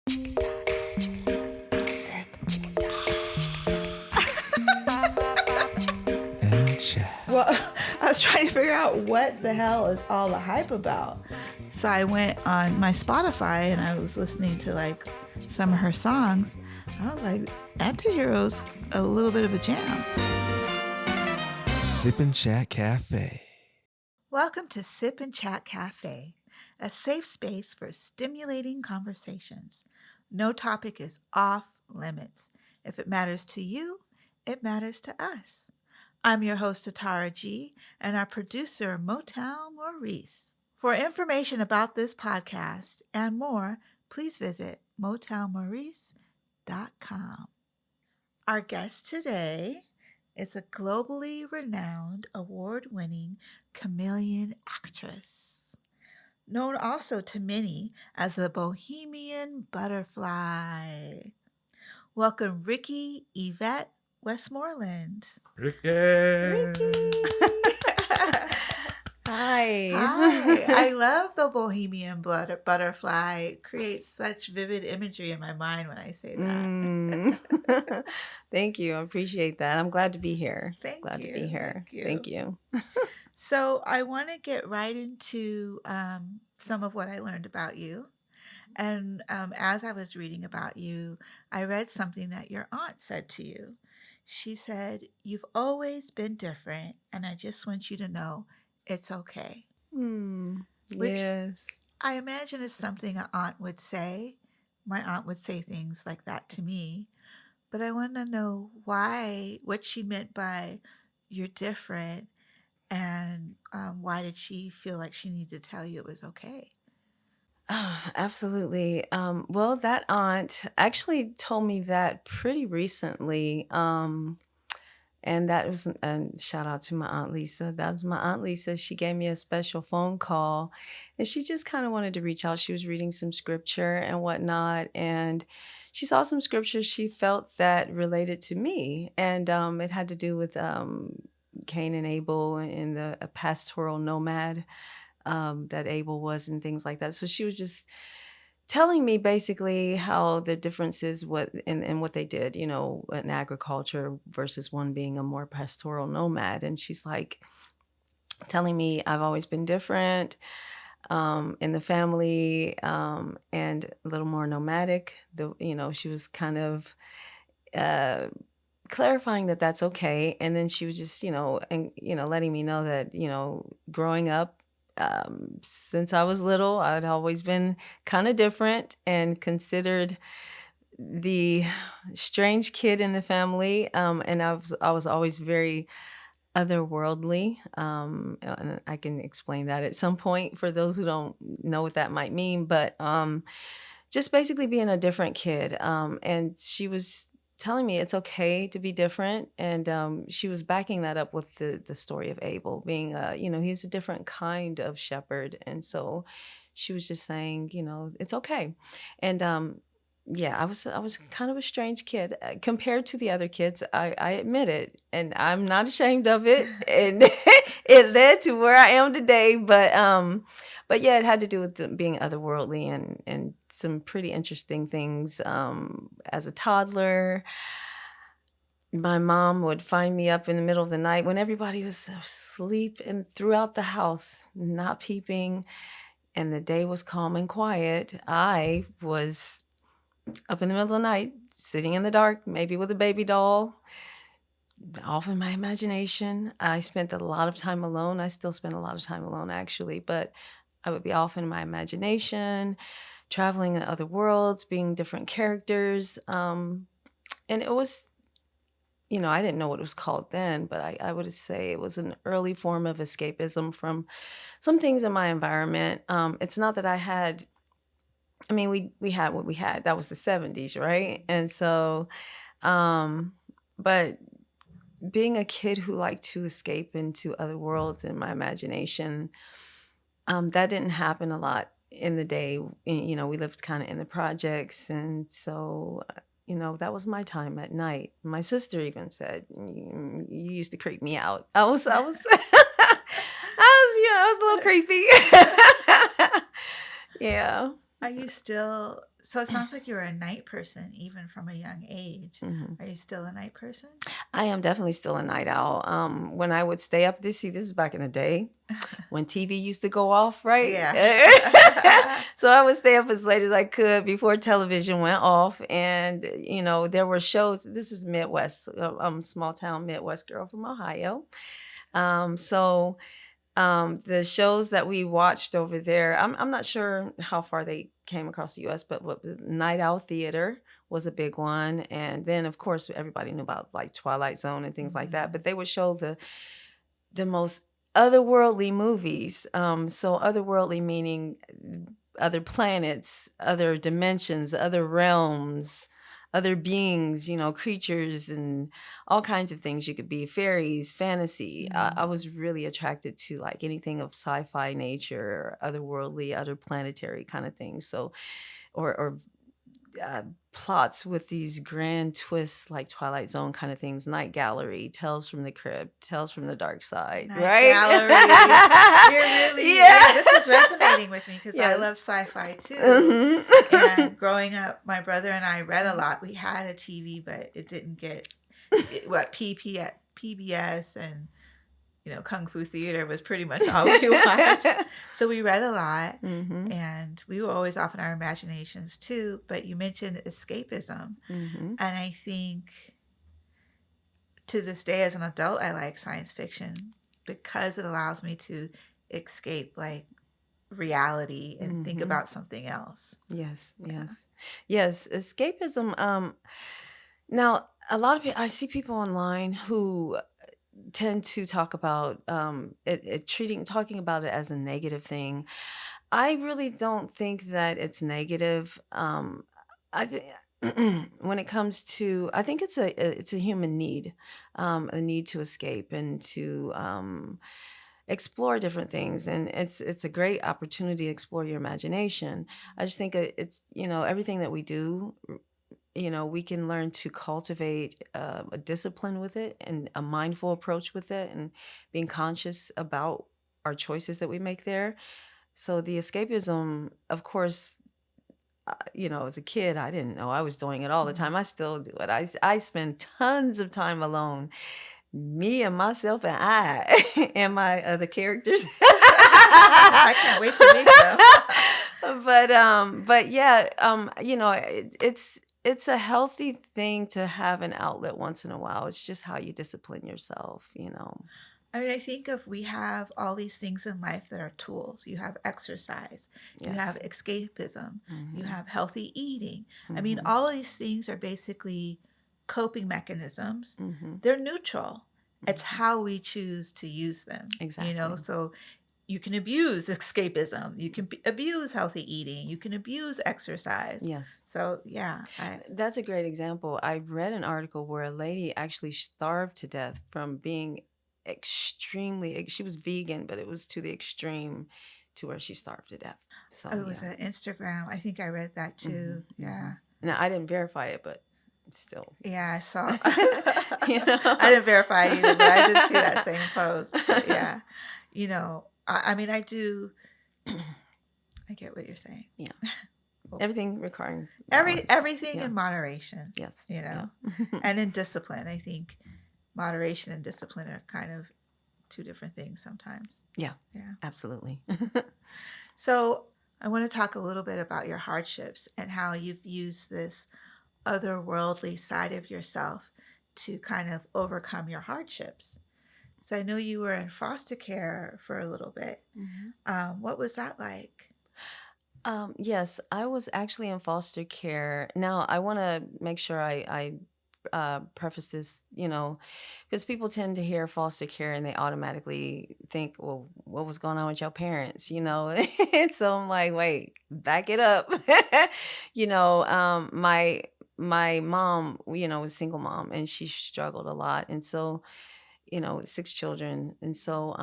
Well, I was trying to figure out what the hell is all the hype about. So I went on my Spotify and I was listening to like some of her songs. I was like, Antihero's a little bit of a jam. Sip and Chat Cafe. Welcome to Sip and Chat Cafe, a safe space for stimulating conversations. No topic is off limits. If it matters to you, it matters to us. I'm your host, Atara G, and our producer, Motown Maurice. For information about this podcast and more, please visit motownmaurice.com. Our guest today is a globally renowned, award-winning chameleon actress, known also to many as the Bohemian Butterfly. Welcome, Riki Yvette Westmoreland. Riki! Hi. Hi. I love the Bohemian Butterfly. It creates such vivid imagery in my mind when I say that. Thank you. I appreciate that. I'm glad to be here. Thank you. Thank you. So I want to get right into some of what I learned about you. And as I was reading about you, I read something that your aunt said to you. She said, "You've always been different, and I just want you to know it's okay." Which Yes. I imagine is something an aunt would say. My aunt would say things like that to me. But I want to know what she meant by "you're different," and why did she feel like she needed to tell you it was okay? Absolutely. Well, that aunt actually told me that pretty recently. And that was a shout out to my Aunt Lisa. That was my Aunt Lisa. She gave me a special phone call and she just kind of wanted to reach out. She was reading some scripture and whatnot. And she saw some scriptures she felt that related to me. And it had to do with Cain and Abel and the a pastoral nomad that Abel was and things like that. So she was just telling me basically how the differences in what they did, you know, in agriculture versus one being a more pastoral nomad. And she's like telling me I've always been different in the family and a little more nomadic. She was kind of clarifying that that's okay. And then she was just, letting me know that, growing up, since I was little, I'd always been kind of different and considered the strange kid in the family. And I was always very otherworldly. And I can explain that at some point for those who don't know what that might mean. But just basically being a different kid. And she was telling me it's okay to be different. And she was backing that up with the story of Abel being, he was a different kind of shepherd. And so she was just saying, it's okay. And I was kind of a strange kid compared to the other kids. I admit it, and I'm not ashamed of it. And it led to where I am today. But yeah, it had to do with being otherworldly and some pretty interesting things. As a toddler, my mom would find me up in the middle of the night when everybody was asleep and throughout the house, not peeping, and the day was calm and quiet. I was up in the middle of the night, sitting in the dark, maybe with a baby doll, off in my imagination. I spent a lot of time alone. I still spend a lot of time alone, actually, but I would be off in my imagination, traveling in other worlds, being different characters. And it was, I didn't know what it was called then, but I would say it was an early form of escapism from some things in my environment. It's not that I had, we had what we had. That was the 70s, right? And so, but being a kid who liked to escape into other worlds in my imagination, that didn't happen a lot in the day. We lived kind of in the projects. And so, that was my time at night. My sister even said, you used to creep me out. I was I was a little creepy. Yeah. Are you still So it sounds like you're a night person, even from a young age. Mhm. Are you still a night person? I am definitely still a night owl. When I would stay up this is back in the day when TV used to go off, right? Yeah. So I would stay up as late as I could before television went off, and there were shows. This is Midwest, small town Midwest girl from Ohio. So the shows that we watched over there, I'm not sure how far they came across the U.S., but what the Night Owl Theater was a big one, and then of course everybody knew about like Twilight Zone and things like that. But they would show the most otherworldly movies. So otherworldly meaning other planets, other dimensions, other realms, other beings, creatures and all kinds of things. You could be fairies, fantasy. I was really attracted to like anything of sci-fi nature, otherworldly, other planetary kind of things. So, or plots with these grand twists like Twilight Zone kind of things, Night Gallery, Tales from the Crypt, Tales from the Dark Side, Night right? Gallery. You're really, yeah, this is resonating with me because I Yes. love sci-fi too. Mhm. And growing up, my brother and I read a lot. We had a TV, but it didn't get PBS and Kung Fu Theater was pretty much all we watched. So we read a lot, Mhm. and we were always off in our imaginations too. But you mentioned escapism, Mhm. and I think to this day as an adult, I like science fiction because it allows me to escape like reality and think Mhm. about something else. Yes, Yeah. yes. Escapism. Now a lot of people, I see people online who tend to talk about talking about it as a negative thing. I really don't think that it's negative. I think when it comes to, I think it's a human need, a need to escape and to explore different things, and it's a great opportunity to explore your imagination. I just think it's everything that we do, we can learn to cultivate a discipline with it and a mindful approach with it and being conscious about our choices that we make there. So the escapism, of course, as a kid, I didn't know I was doing it all the time. I still do it. I spend tons of time alone, me and myself and I and my other characters. I can't wait to meet them. But yeah, it's a healthy thing to have an outlet once in a while. It's just how you discipline yourself. I mean, I think if we have all these things in life that are tools, you have exercise, you have Yes. escapism, you Mhm. have healthy eating. I mean, Mhm. all of these things are basically coping mechanisms. Mhm. They're neutral. It's Mhm. how we choose to use them. Exactly. So you can abuse escapism, you can abuse healthy eating, you can abuse exercise. Yes. So, yeah, That's a great example. I read an article where a lady actually starved to death from being she was vegan, but it was to the extreme to where she starved to death. So, it was yeah. an Instagram. I think I read that too. Mhm. Yeah. Now, I didn't verify it, but still. Yeah, I saw. You know? I didn't verify it either, but I did see that same post. But yeah, I mean, I do. I get what you're saying. Yeah. Well, Everything requiring balance. everything Yeah. in moderation. Yes. You know, Yeah. and in discipline. I think moderation and discipline are kind of two different things sometimes. Yeah. Yeah. Absolutely. So I want to talk a little bit about your hardships and how you've used this otherworldly side of yourself to kind of overcome your hardships. So I know you were in foster care for a little bit. What was that like? Yes, I was actually in foster care. Now, I want to make sure I preface this, because people tend to hear foster care and they automatically think, well, what was going on with your parents? And so I'm like, wait, back it up. My mom, was a single mom and she struggled a lot. And so, six children. And so,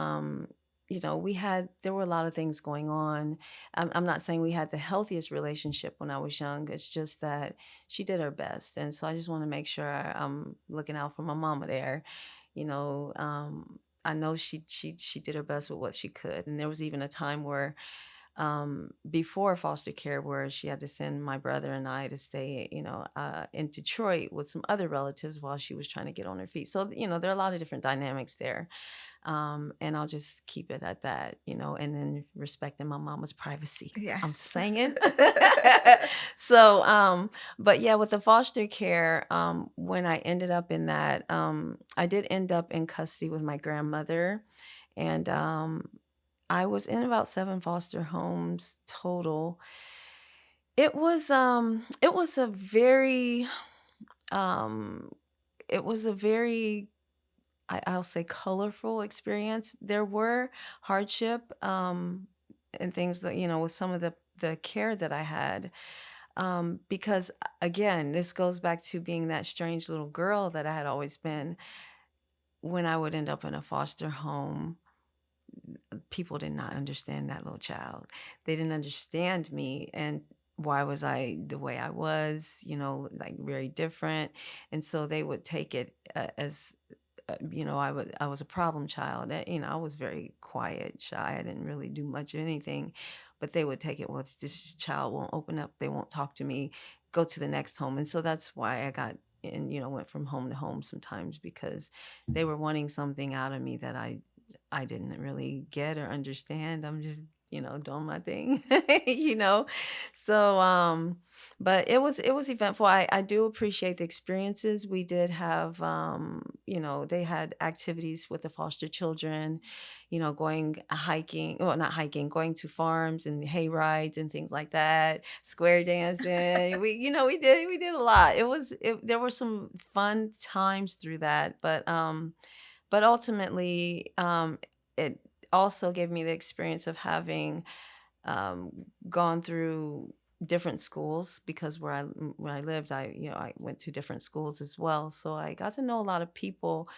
there were a lot of things going on. I'm not saying we had the healthiest relationship when I was young. It's just that she did her best. And so I just want to make sure I'm looking out for my mama there. I know she did her best with what she could. And there was even a time where before foster care, where she had to send my brother and I to stay, in Detroit with some other relatives while she was trying to get on her feet. So, there are a lot of different dynamics there. And I'll just keep it at that, and then respecting my mama's privacy. I'm Yes. saying. So, but yeah, with the foster care, when I ended up in that, I did end up in custody with my grandmother, and I was in about 7 foster homes total. It was a very, um, it was a very, I'll say, colorful experience. There were hardship, and things that, with some of the care that I had, because again, this goes back to being that strange little girl that I had always been. When I would end up in a foster home, people did not understand that little child. They didn't understand me, and why was I the way I was, like very different. And so they would take it as I was a problem child. I was very quiet, shy. I didn't really do much of anything, but they would take it. Well, this child won't open up. They won't talk to me. Go to the next home. And so that's why I got and went from home to home sometimes, because they were wanting something out of me that I didn't really get or understand. I'm just doing my thing, you know. So but it was eventful. I do appreciate the experiences. We did have they had activities with the foster children, going hiking, well, not hiking, going to farms and hay rides and things like that, square dancing. We did a lot. There were some fun times through that, but ultimately, it also gave me the experience of having um, gone through different schools, because where I lived, I went to different schools as well. So I got to know a lot of people.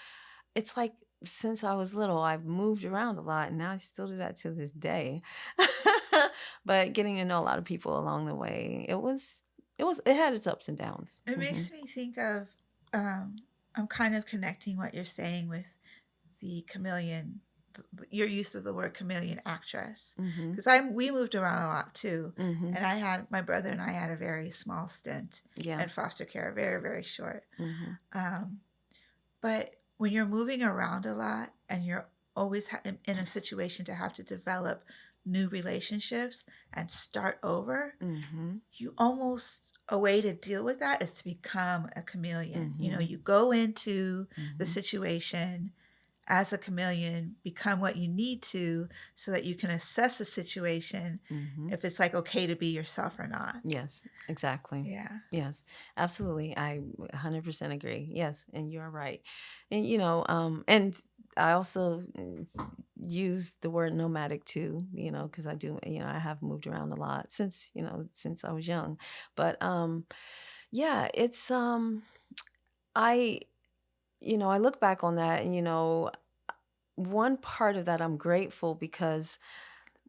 It's like, since I was little, I've moved around a lot, and now I still do that to this day. But getting to know a lot of people along the way, it had its ups and downs. It Hmm. makes me think of, um, I'm kind of connecting what you're saying with the chameleon, your use of the word chameleon actress. Hmm. Because we moved around a lot too. Hmm. And my brother and I had a very small stint Yeah. in foster care, very, very short. Hmm. Um, but when you're moving around a lot and you're always in a situation to have to develop new relationships and start over, Hmm. you almost, a way to deal with that is to become a chameleon. Hmm. You go into the Hmm. situation as a chameleon, become what you need to so that you can assess the situation Hmm. if it's like okay to be yourself or not. Yes, exactly. Yeah. Yes, absolutely. I 100% agree. Yes, and you're right. And and I also use the word nomadic too, because I do, I have moved around a lot since I was young. But yeah, it's I I look back on that, and one part of that I'm grateful, because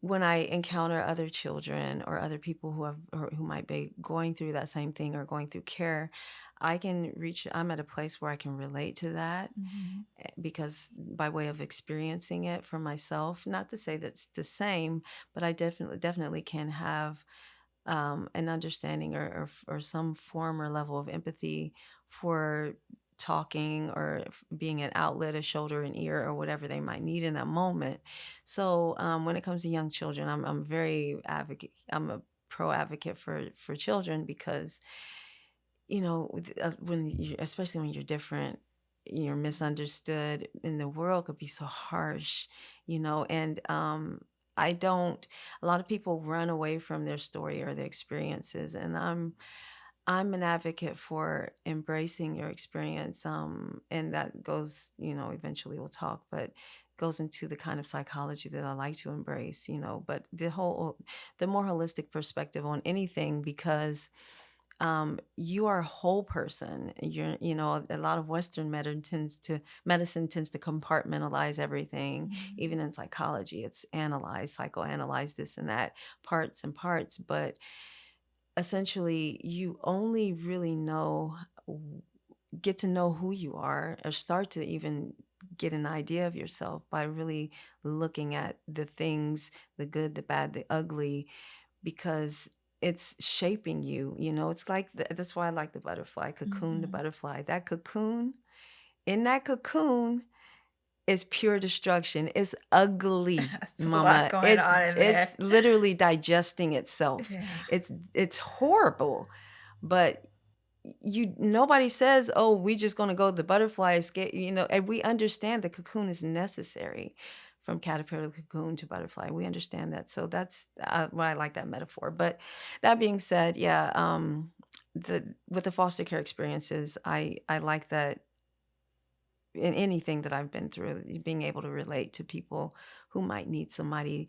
when I encounter other children or other people who might be going through that same thing or going through care, I'm at a place where I can relate to that, Hmm. because by way of experiencing it for myself, not to say that's the same, but I definitely can have an understanding, or some form or level of empathy for talking, or being an outlet, a shoulder, an ear, or whatever they might need in that moment. So when it comes to young children, I'm very advocate. I'm a pro advocate for children, because especially when you're different, you're misunderstood, and the world could be so harsh, and I don't a lot of people run away from their story or their experiences, and I'm an advocate for embracing your experience, and that goes, eventually we'll talk, but goes into the kind of psychology that I like to embrace, but the more holistic perspective on anything, because you are a whole person. A lot of Western medicine tends to compartmentalize everything. Hmm. Even in psychology, it's analyze, psychoanalyze, this and that, parts and parts. But essentially, you only really get to know who you are, or start to even get an idea of yourself by really looking at the things, the good, the bad, the ugly, because it's shaping you. It's like that's why I like the butterfly, cocoon the Mhm. butterfly. That cocoon, in that cocoon is pure destruction. It's ugly, That's a lot mama. going It's on in there. it's literally digesting itself. Yeah. It's horrible. But nobody says, "Oh, we just going to go the butterfly escape," and we understand the cocoon is necessary from caterpillar to cocoon to butterfly. We understand that. So that's why I like that metaphor. But that being said, yeah, with the foster care experiences, I like that in anything that I've been through, being able to relate to people who might need somebody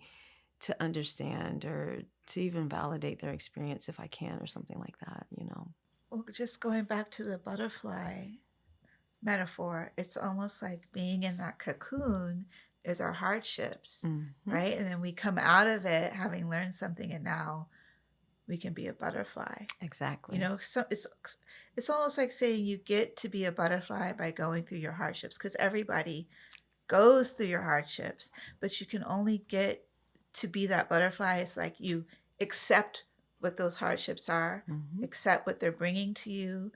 to understand or to even validate their experience if I can, or something like that. Well, just going back to the butterfly metaphor, it's almost like being in that cocoon is our hardships, Hmm. right? And then we come out of it having learned something, and now we can be a butterfly. Exactly. So it's almost like saying you get to be a butterfly by going through your hardships, because everybody goes through your hardships, but you can only get to be that butterfly. It's like you accept what those hardships are, Hmm. accept what they're bringing to you,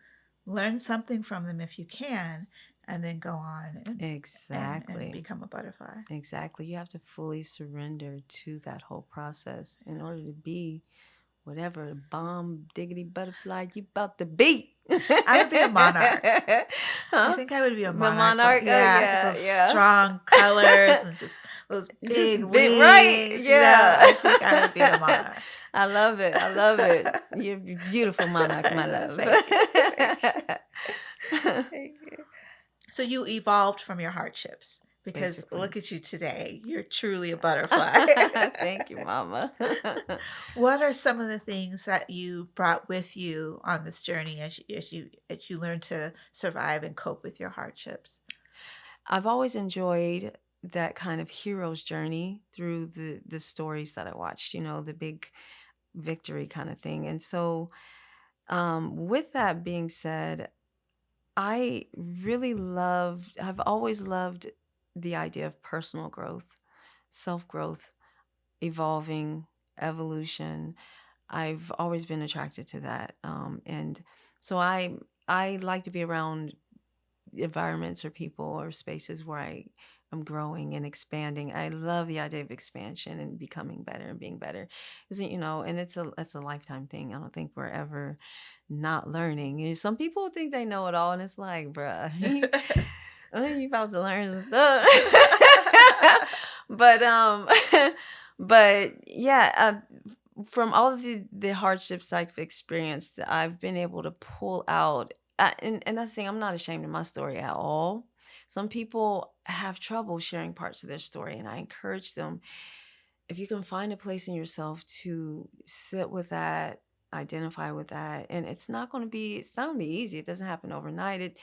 learn something from them if you can, and then go on and Exactly. become a butterfly. Exactly. You have to fully surrender to that whole process in order to be whatever bomb diggity butterfly you about to be. I would be a monarch. I Huh? think I would be a The monarch, monarch? Oh, yeah, with yeah, those yeah. strong colors and just those big Just bit right. wings. Yeah. I think I would be the monarch. I love it. I love it. You're a beautiful monarch, my love. Thank you. Thank you. Thank you. So you evolved from your hardships, because Basically. look at you today. You're truly a butterfly. Thank you, mama. What are some of the things that you brought with you on this journey as you learn to survive and cope with your hardships? I've always enjoyed that kind of hero's journey through the stories that I watched, the big victory kind of thing. And so, with that being said, I've always loved the idea of personal growth, self growth, evolving, evolution. I've always been attracted to that. And so I like to be around environments or people or spaces where I am growing and expanding. I love the idea of expansion and becoming better and being better. Isn't and it's a lifetime thing. I don't think we're ever not learning. Some people think they know it all, and it's like, bruh, you about to learn some stuff. but but yeah, from all of the hardships I've experienced, I've been able to pull out. And that's the thing, I'm not ashamed of my story at all. Some people have trouble sharing parts of their story, and I encourage them, if you can find a place in yourself to sit with that, identify with that, and it's not going to be easy. It doesn't happen overnight.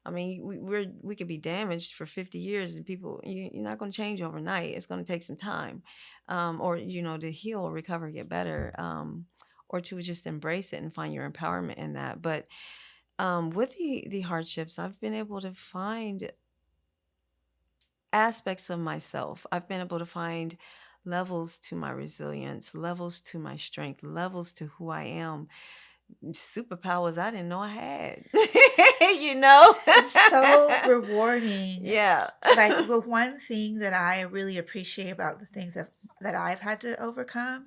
I mean, we could be damaged for 50 years, and you're not going to change overnight. It's going to take some time, or to heal, recover, get better, or to just embrace it and find your empowerment in that. But with the hardships, I've been able to find aspects of myself. I've been able to find levels to my resilience, levels to my strength, levels to who I am, superpowers I didn't know I had. you know? It's so rewarding. Yeah. Like, the one thing that I really appreciate about the things that I've had to overcome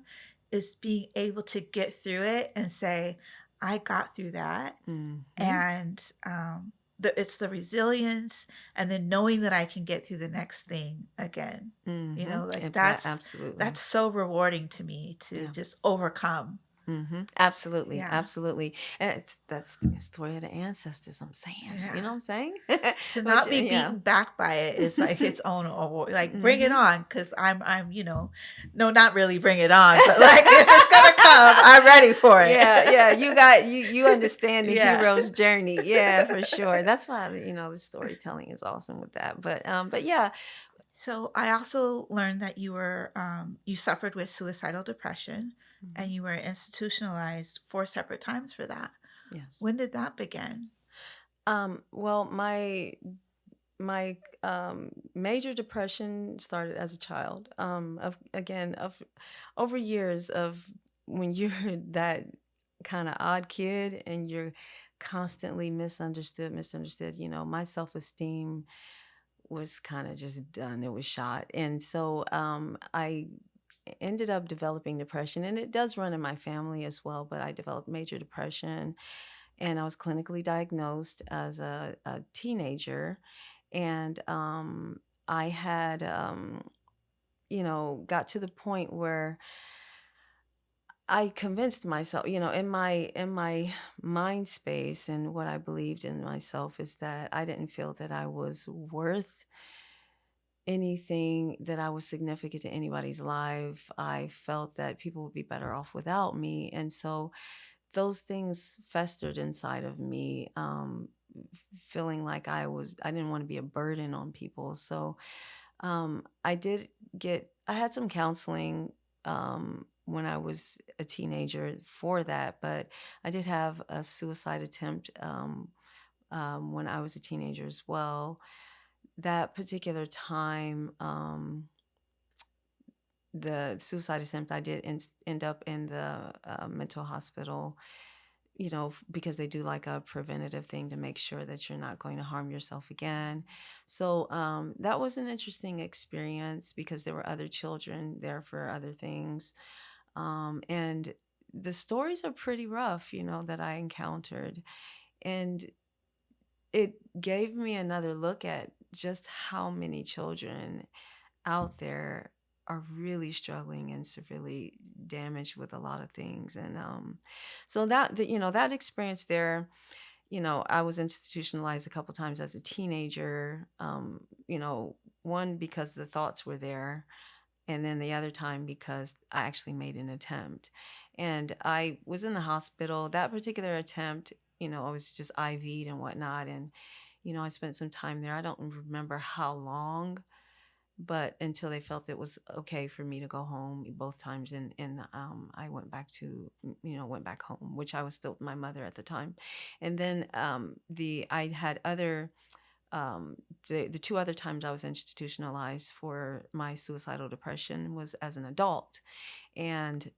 is being able to get through it and say, I got through that. Hmm. And it's the resilience, and then knowing that I can get through the next thing again. Hmm. Like that's Absolutely. that's so rewarding to me, to Yeah. just overcome. Absolutely, Yeah. absolutely, and that's the story of the ancestors. I'm saying, you Yeah. know what I'm saying? To Which, not be yeah. beaten back by it is like its own award. Like, bring it Hmm. on, because I'm no, not really bring it on, but like, if it's gonna come, I'm ready for it. Yeah, you understand the Yeah. hero's journey. Yeah, for sure. That's why the storytelling is awesome with that. But yeah. So I also learned that you suffered with suicidal depression, Mhm. and you were institutionalized 4 separate times for that. Yes. When did that begin? Well, my my major depression started as a child. Of over years of when you're that kind of odd kid and you're constantly misunderstood. My self esteem was kind of just done. It was shot, and so I ended up developing depression, and it does run in my family as well. But I developed major depression, and I was clinically diagnosed as a teenager, and I had got to the point where I convinced myself, in my mind space, and what I believed in myself is that I didn't feel that I was worth anything, that I was significant to anybody's life. I felt that people would be better off without me, and so those things festered inside of me, feeling like I didn't want to be a burden on people. So I had some counseling when I was a teenager for that, but I did have a suicide attempt when I was a teenager as well. That particular time, the suicide attempt, I did end up in the mental hospital, because they do like a preventative thing to make sure that you're not going to harm yourself again. So that was an interesting experience because there were other children there for other things. And the stories are pretty rough, that I encountered. And it gave me another look at just how many children out there are really struggling and severely damaged with a lot of things. And so that experience there, I was institutionalized a couple times as a teenager. One because the thoughts were there, and then the other time because I actually made an attempt. And I was in the hospital. That particular attempt, I was just IV'd and whatnot. And, I spent some time there. I don't remember how long, but until they felt it was okay for me to go home both times. And I went back went back home, which I was still with my mother at the time. And then I had other the two other times I was institutionalized for my suicidal depression was as an adult. And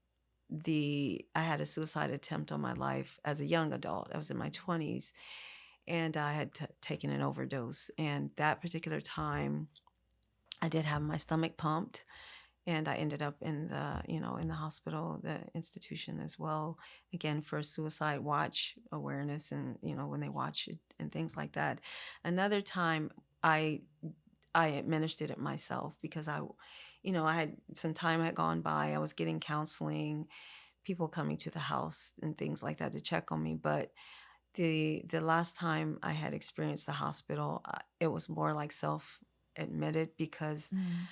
I had a suicide attempt on my life as a young adult. I was in my 20s, and I had taken an overdose. And that particular time, I did have my stomach pumped, and I ended up in the hospital, the institution as well, again for suicide watch awareness, and when they watch it and things like that. Another time, I I administered it myself because I had some time had gone by. I was getting counseling, people coming to the house and things like that to check on me. But the last time I had experienced the hospital, it was more like self admitted because Mm.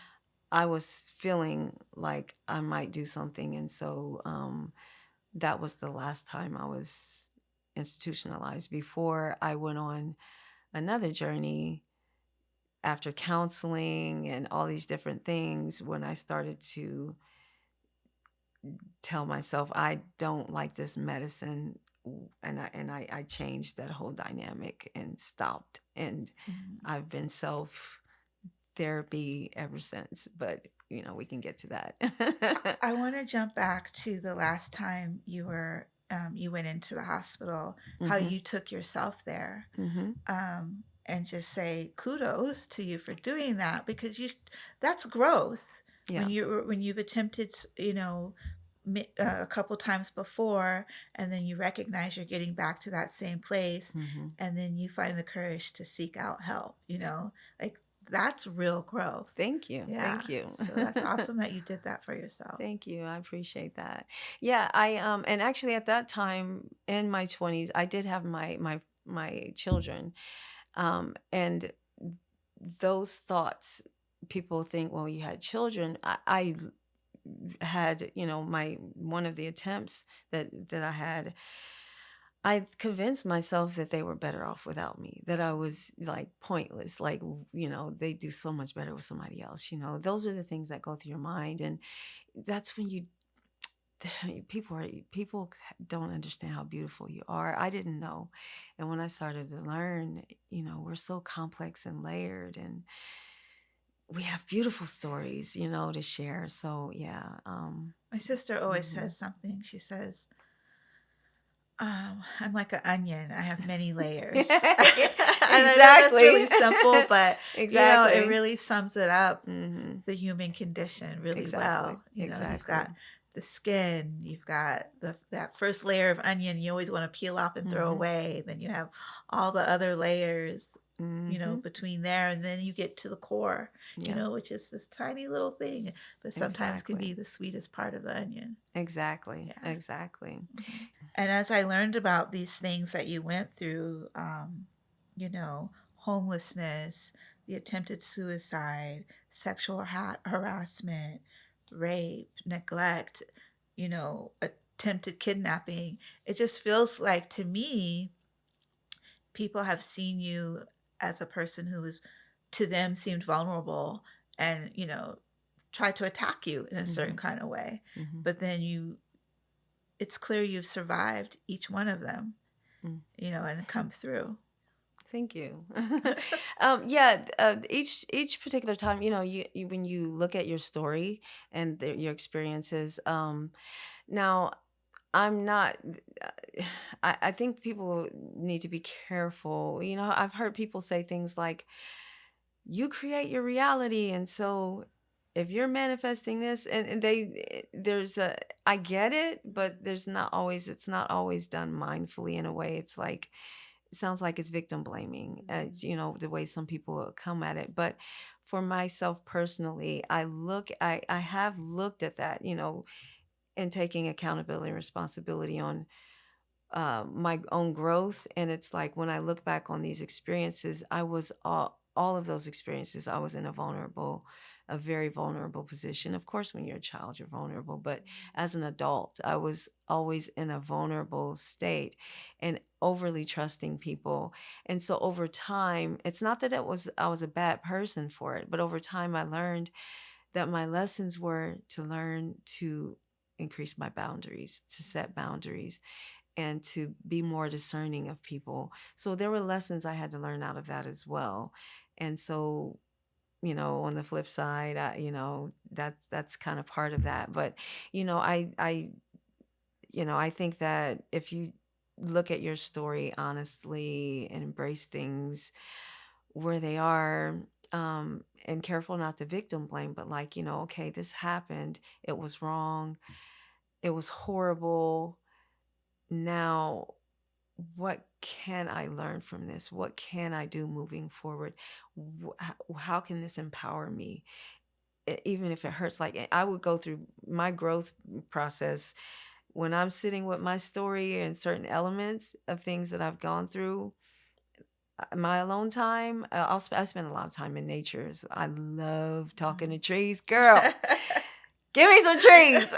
I was feeling like I might do something. And so that was the last time I was institutionalized before I went on another journey after counseling and all these different things, when I started to tell myself I don't like this medicine. And I changed that whole dynamic and stopped. And Mhm. I've been self therapy ever since, but we can get to that. I want to jump back to the last time you went into the hospital, how Mhm. you took yourself there, Mhm. and just say kudos to you for doing that because that's growth. Yeah. When you've attempted, a couple times before, and then you recognize you're getting back to that same place, Mhm. and then you find the courage to seek out help. Like that's real growth. Thank you. Yeah. Thank you. So that's awesome that you did that for yourself. Thank you. I appreciate that. Yeah, I and actually at that time in my 20s, I did have my children. And those thoughts, people think, well, you had children. I had, my one of the attempts that I had, I convinced myself that they were better off without me, that I was like pointless, like, they do so much better with somebody else. Those are the things that go through your mind. And that's when people don't understand how beautiful you are. I didn't know, and when I started to learn, we're so complex and layered, and we have beautiful stories, to share. So yeah. My sister always Mhm. says something. She says, I'm like an onion. I have many layers. And I know that's Exactly. really simple, but it Exactly. really sums it up, Hmm. the human condition, really Exactly. well. You've got Exactly. the skin, you've got that first layer of onion you always want to peel off and throw Hmm. away. Then you have all the other layers, Hmm. between there, and then you get to the core, Yeah. which is this tiny little thing, but sometimes can be Exactly. the sweetest part of the onion. Exactly. Yeah. Exactly. Mhm. And as I learned about these things that you went through, you know, homelessness, the attempted suicide, sexual harassment, rape, neglect, attempted kidnapping, it just feels like to me, people have seen you as a person who is, to them, seemed vulnerable and, tried to attack you in a certain Hmm. kind of way. Hmm. But then it's clear you've survived each one of them, Mm. and come through. Thank you. Yeah, each particular time, when you look at your story and your experiences. Now, I'm not. I think people need to be careful. I've heard people say things like, "You create your reality," and so if you're manifesting this, and there's a, I get it, but it's not always done mindfully. In a way, it's like, it sounds like it's victim blaming, the way some people come at it. But for myself personally, I have looked at that, and taking accountability and responsibility on my own growth. And it's like, when I look back on these experiences, all of those experiences, I was in a very vulnerable position. Of course, when you're a child, you're vulnerable, but as an adult, I was always in a vulnerable state and overly trusting people. And so over time, it's not that I was a bad person for it, but over time, I learned that my lessons were to learn to increase my boundaries, to set boundaries, and to be more discerning of people. So there were lessons I had to learn out of that as well. And so, on the flip side, that's kind of part of that. But, I think that if you look at your story honestly and embrace things where they are, and careful not to victim blame, but like, okay, this happened, it was wrong, it was horrible. Now, what can I learn from this? What can I do moving forward? How can this empower me? Even if it hurts, like, I would go through my growth process when I'm sitting with my story and certain elements of things that I've gone through. My alone time, I spend a lot of time in nature. So I love talking to trees. Girl, give me some trees.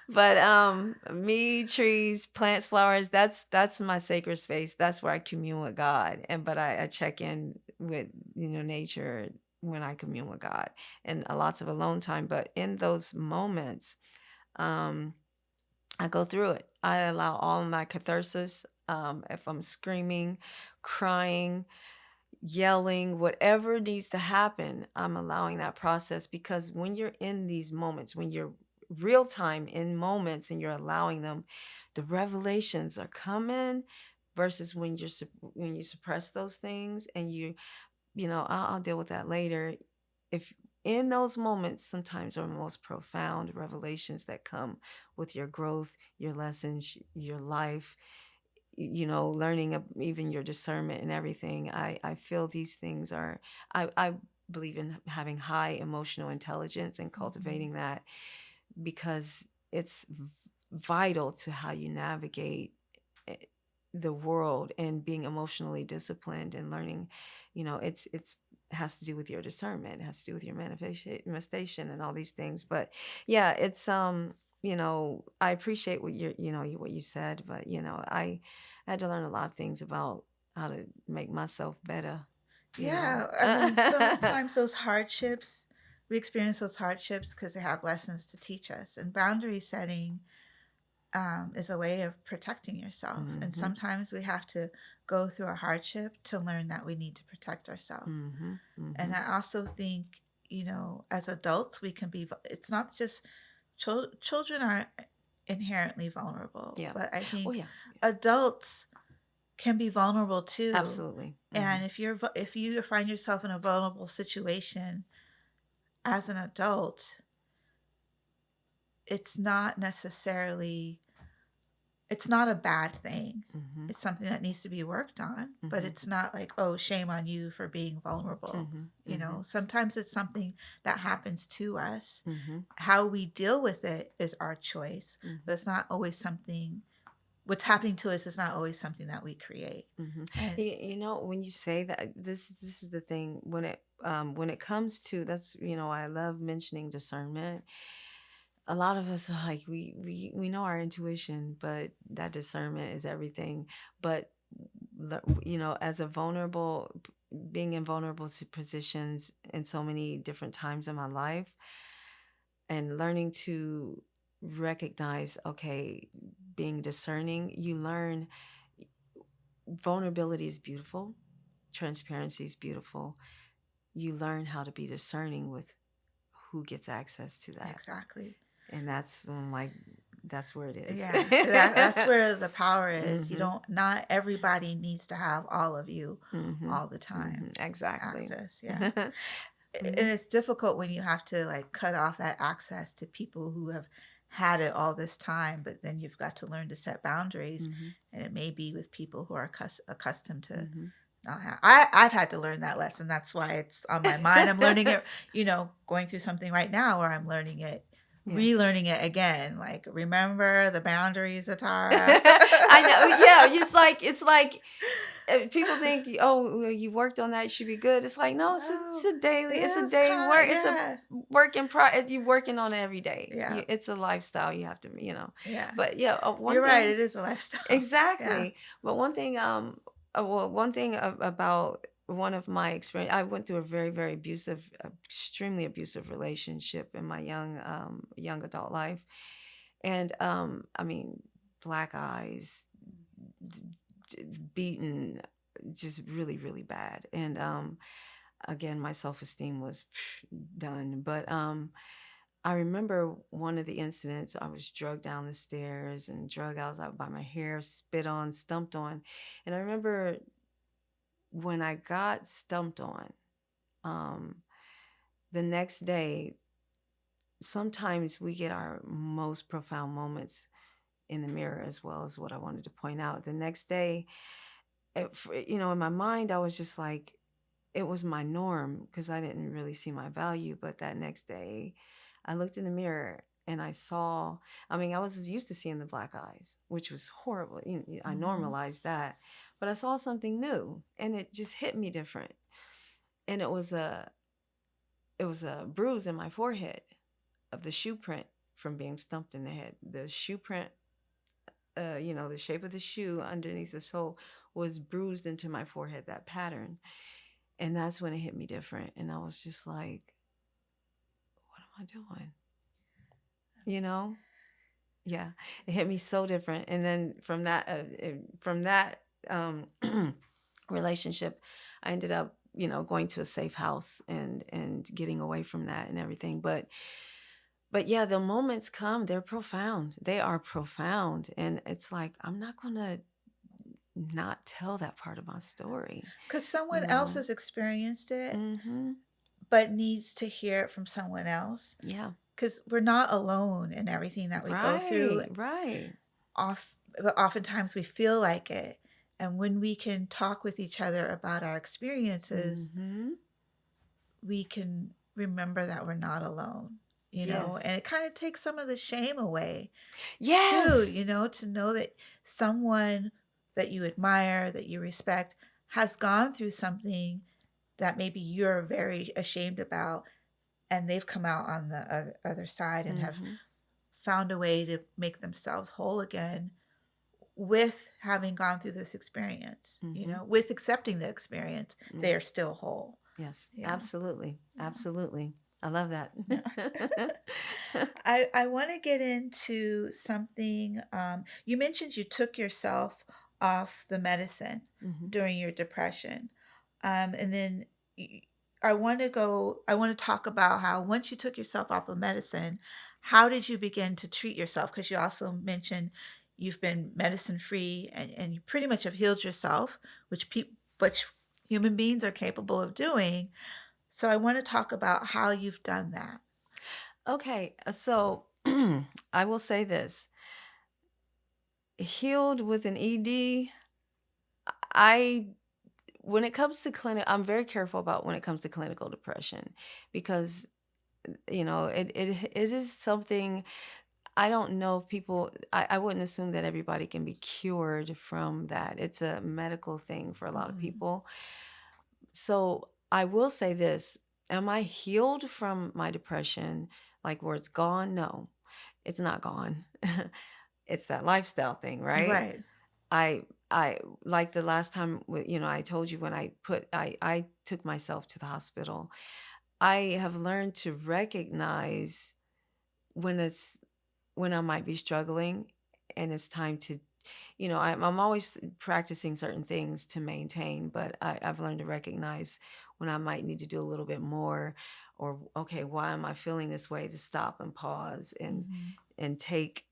But me, trees, plants, flowers, that's my sacred space. That's where I commune with God. And but I check in with, nature when I commune with God, and lots of alone time. But in those moments, um I go through it. I allow all my catharsis. If I'm screaming, crying, yelling, whatever needs to happen, I'm allowing that process, because when you're in these moments, when you're real time in moments and you're allowing them, the revelations are coming, versus when when you suppress those things and I'll deal with that later. If in those moments, sometimes are the most profound revelations that come with your growth, your lessons, your life, learning even your discernment and everything. I feel these things are, I believe in having high emotional intelligence and Mhm. cultivating that, because it's vital to how you navigate eh, the world, and being emotionally disciplined and learning, it's has to do with your discernment, it has to do with your manifestation and all these things. But yeah, it's I appreciate what you said, but I had to learn a lot of things about how to make myself better, you know. Yeah, I mean, sometimes those hardships, We experience those hardships because they have lessons to teach us. And boundary setting is a way of protecting yourself. And Mm-hmm. sometimes we have to go through a hardship to learn that we need to protect ourselves. Mm-hmm. And Mm-hmm. I also think, as adults, we can be, it's not just children are inherently vulnerable, Yeah. but I Oh think yeah. adults can be vulnerable too. Absolutely. Mm-hmm. And if you find yourself in a vulnerable situation as an adult, it's not necessarily it's not a bad thing. Mm-hmm. It's something that needs to be worked on, but Mm-hmm. it's not like, oh, shame on you for being vulnerable. Mm-hmm. Mm-hmm. Sometimes it's something that happens to us. Mm-hmm. How we deal with it is our choice, Mm-hmm. but it's not always something, what's happening to us is not always something that we create. Mm-hmm. And When you say that, this is the thing when it comes to that's I love mentioning discernment. A lot of us are like we know our intuition, but that discernment is everything. But as a being in vulnerable positions in so many different times in my life, and learning to recognize, okay, being discerning, you learn vulnerability is beautiful, transparency is beautiful. You learn how to be discerning with who gets access to that. exactly. And that's where it is. Yeah, that's where the power is. Mm-hmm. Not everybody needs to have all of you Mm-hmm. all the time. Mm-hmm. Exactly. Access, yeah. Mm-hmm. And it's difficult when you have to like cut off that access to people who have had it all this time, but then you've got to learn to set boundaries, Mm-hmm. and it may be with people who are accustomed to Mm-hmm. not have. I've had to learn that lesson. That's why it's on my mind. I'm learning it, going through something right now where I'm learning it, Yes. relearning it again. Like, remember the boundaries, Atara. I know. Yeah, it's like people think, oh, well, you worked on that, you should be good. It's like, no, it's No, a daily, it's a it's day kind, work, it's a yeah, work in progress. You're working on it every day. yeah, It's a lifestyle. You have to, yeah. But yeah, one You're right. thing It is a lifestyle. Yeah. exactly. But one thing, one thing about one of my experience, I went through a very, very abusive, extremely abusive relationship in my young adult life, and I mean, black eyes, d- beaten, just really, really bad. And again, my self-esteem was done. But I remember one of the incidents, I was drugged down the stairs and drug out by my hair, spit on, stumped on. And I remember when I got stumped on, um, the next day, sometimes we get our most profound moments in the mirror, as well as what I wanted to point out. The next day, in my mind, I was just like, it was my norm because I didn't really see my value. But that next day, I looked in the mirror and I saw, I mean, I was used to seeing the black eyes, which was horrible. I Hmm. normalized that. But I saw something new and it just hit me different. And it was a bruise in my forehead of the shoe print from being stumped in the head. The shoe print, the shape of the shoe underneath the sole was bruised into my forehead, that pattern. And that's when it hit me different. And I was just like, what am I doing? You know? Yeah. It hit me so different. And then from that relationship, I ended up, going to a safe house and getting away from that and everything. But yeah, the moments come, they're profound. They are profound. And it's like, I'm not gonna not tell that part of my story, Because someone you else know? has experienced it, Mm-hmm. but needs to hear it from someone else. Yeah. Because we're not alone in everything that we go through. Right. Right. But oftentimes we feel like it. And when we can talk with each other about our experiences, Mm-hmm. we can remember that we're not alone, Yes. and it kind of takes some of the shame away too, Yes. to know that someone that you admire, that you respect, has gone through something that maybe you're very ashamed about, and they've come out on the other side and have Mm-hmm. found a way to make themselves whole again with having gone through this experience, Mm-hmm. with accepting the experience, Yeah. they are still whole. Yes. Yeah. Absolutely. Yeah. Absolutely. I love that. Yeah. I want to get into something. You mentioned you took yourself off the medicine Mhm. during your depression. And then y- I want to talk about how once you took yourself off of medicine, how did you begin to treat yourself? Because you also mentioned you've been medicine free and you pretty much have healed yourself, which human beings are capable of doing. So I want to talk about how you've done that. Okay, so I will say this. Healed with an ED, I when it comes to clinic, I'm very careful about when it comes to clinical depression because it is something. I don't know if people, I wouldn't assume that everybody can be cured from that. It's a medical thing for a lot of Mhm. people. So I will say this. Am I healed from my depression? Like where it's gone? No, it's not gone. It's that lifestyle thing, right? Right. I like the last time, I told you when I took myself to the hospital. I have learned to recognize when it's when I might be struggling and it's time to, I'm always practicing certain things to maintain, but I've learned to recognize when I might need to do a little bit more, or okay, why am I feeling this way, to stop and pause Mhm. and take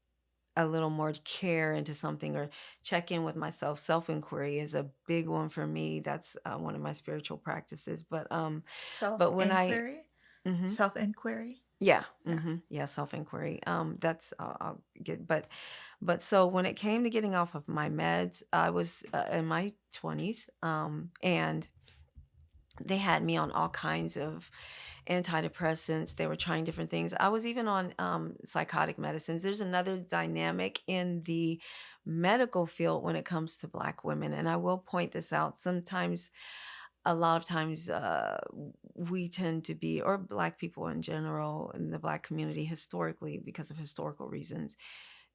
a little more care into something, or check in with myself. Self inquiry is a big one for me. That's one of my spiritual practices. But when I, Self-inquiry? mhm. Self-inquiry? Yeah, Yeah. yeah, self inquiry. That's I'll get, but so when it came to getting off of my meds, I was in my 20s, and they had me on all kinds of antidepressants. They were trying different things. I was even on psychotic medicines. There's another dynamic in the medical field when it comes to Black women, and I will point this out. Sometimes, a lot of times, we tend to be, or Black people in general, in the Black community historically, because of historical reasons,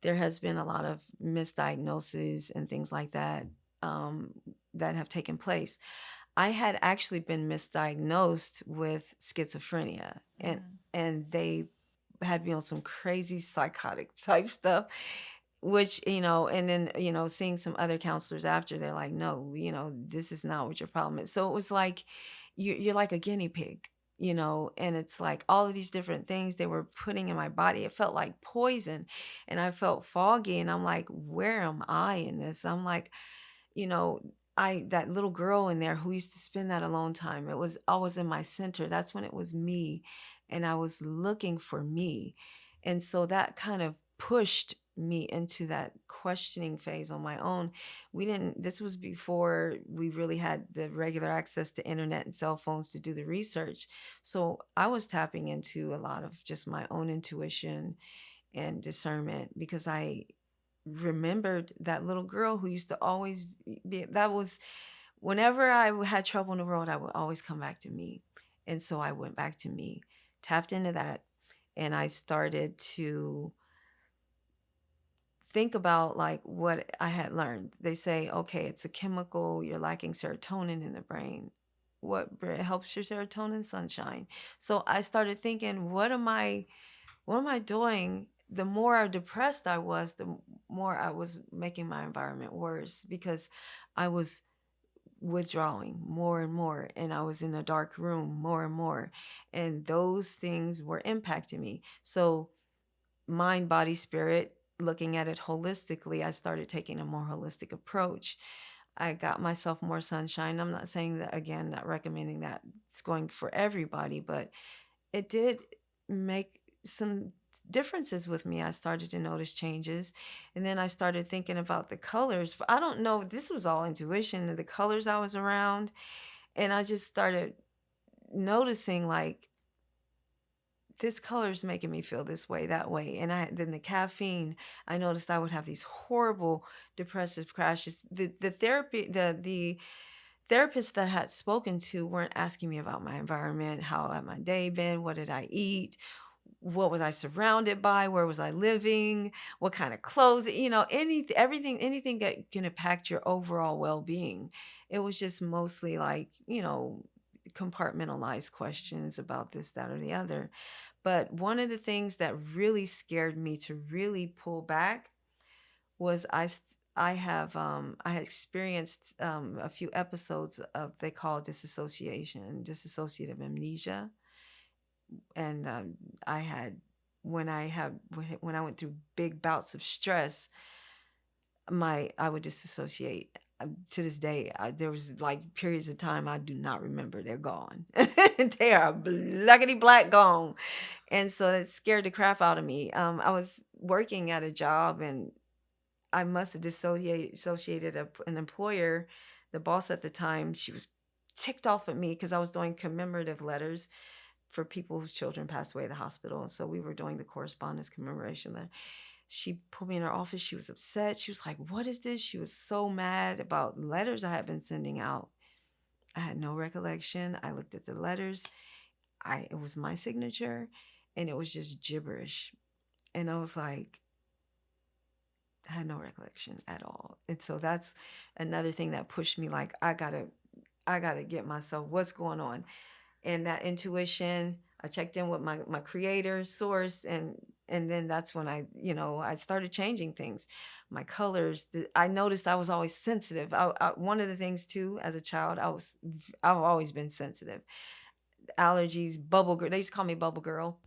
there has been a lot of misdiagnoses and things like that, um, that have taken place. I had actually been misdiagnosed with schizophrenia, Mm. and they had me on some crazy psychotic type stuff, which, and then, seeing some other counselors after, they're like, no, this is not what your problem is. So it was like you're like a guinea pig, and it's like all of these different things they were putting in my body. It felt like poison, and I felt foggy, and I'm like, where am I in this? I'm like, you know, that little girl in there who used to spend that alone time, it was always in my center. That's when it was me. And I was looking for me. And so that kind of pushed me into that questioning phase on my own. This was before we really had the regular access to internet and cell phones to do the research. So I was tapping into a lot of just my own intuition and discernment, because I remembered that little girl who used to always be, that was, whenever I had trouble in the world, I would always come back to me. And so I went back to me, tapped into that, and I started to think about like what I had learned. They say, okay, it's a chemical, you're lacking serotonin in the brain. Helps your serotonin? Sunshine. So I started thinking, what am I doing? The more depressed I was, the more I was making my environment worse, because I was withdrawing more and more, and I was in a dark room more and more, and those things were impacting me. So mind, body, spirit, looking at it holistically, I started taking a more holistic approach. I got myself more sunshine. I'm not saying that, again, not recommending that it's going for everybody, but it did make some differences with me. I started to notice changes. And then I started thinking about the colors. I don't know, this was all intuition, the colors I was around. And I just started noticing like, this color is making me feel this way, that way. And then the caffeine, I noticed I would have these horrible depressive crashes. The therapists that I had spoken to weren't asking me about my environment, how had my day been, what did I eat, what was I surrounded by, where was I living, what kind of clothes, anything that can impact your overall well-being. It was just mostly like, compartmentalize questions about this, that, or the other. But one of the things that really scared me to really pull back was I had experienced a few episodes of they call disassociation, dissociative amnesia, and I had when I went through big bouts of stress, I would disassociate. To this day, there was like periods of time I do not remember. They're gone. They are blackety black gone, and so it scared the crap out of me. I was working at a job, and I must have associated an employer. The boss at the time, she was ticked off at me because I was doing commemorative letters for people whose children passed away at the hospital, and so we were doing the correspondence commemoration letter. She pulled me in her office. She was upset. She was like, "What is this?" She was so mad about letters I had been sending out. I had no recollection. I looked at the letters. It was my signature, and it was just gibberish. And I was like, I had no recollection at all. And so that's another thing that pushed me, like, I gotta get myself what's going on. And that intuition, I checked in with my creator source, and then that's when I started changing things. My colors, I noticed I was always sensitive. One of the things too, as a child, I've always been sensitive. Allergies, bubble girl. They used to call me bubble girl.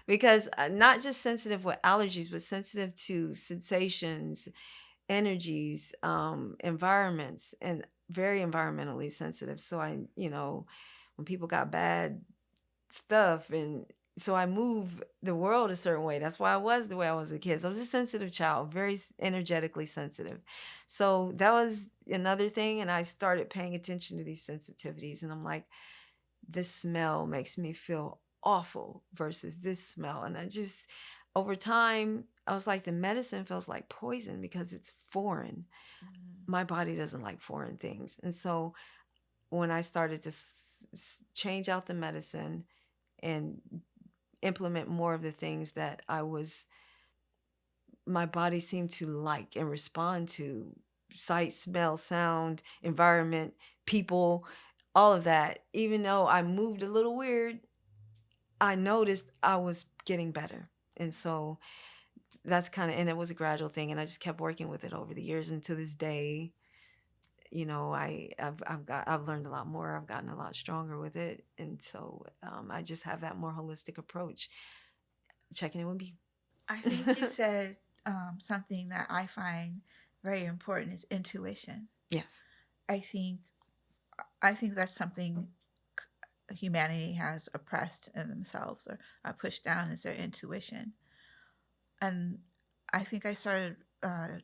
Because not just sensitive with allergies, but sensitive to sensations, energies, environments, and very environmentally sensitive. So when people got bad stuff, and so I move the world a certain way. That's why I was the way I was as a kid. So I was a sensitive child, very energetically sensitive. So that was another thing, and I started paying attention to these sensitivities, and I'm like, this smell makes me feel awful versus this smell. And I just, over time, I was like, the medicine feels like poison because it's foreign. My body doesn't like foreign things. And so when I started to change out the medicine and implement more of the things that my body seemed to like and respond to: sight, smell, sound, environment, people, all of that. Even though I moved a little weird, I noticed I was getting better. And so that's and it was a gradual thing. And I just kept working with it over the years. And to this day, I've learned a lot more. I've gotten a lot stronger with it. And so I just have that more holistic approach. Checking in with me. I think you said something that I find very important is intuition. Yes. I think I think that's something humanity has oppressed in themselves or pushed down is their intuition. And I think I started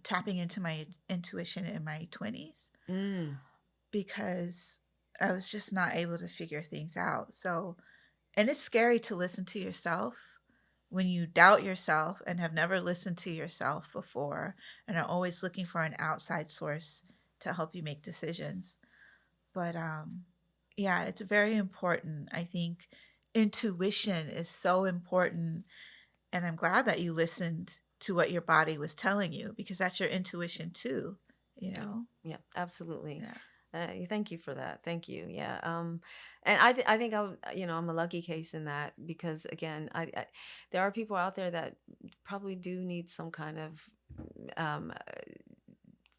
tapping into my intuition in my 20s Mm. because I was just not able to figure things out. So, and it's scary to listen to yourself when you doubt yourself and have never listened to yourself before and are always looking for an outside source to help you make decisions. But yeah, it's very important. I think intuition is so important. And I'm glad that you listened to what your body was telling you because that's your intuition too, you Yeah. know? Yeah. Absolutely. Yeah. Thank you for that. Thank you. Yeah. And I think I'm a lucky case in that because again, there are people out there that probably do need some kind of um,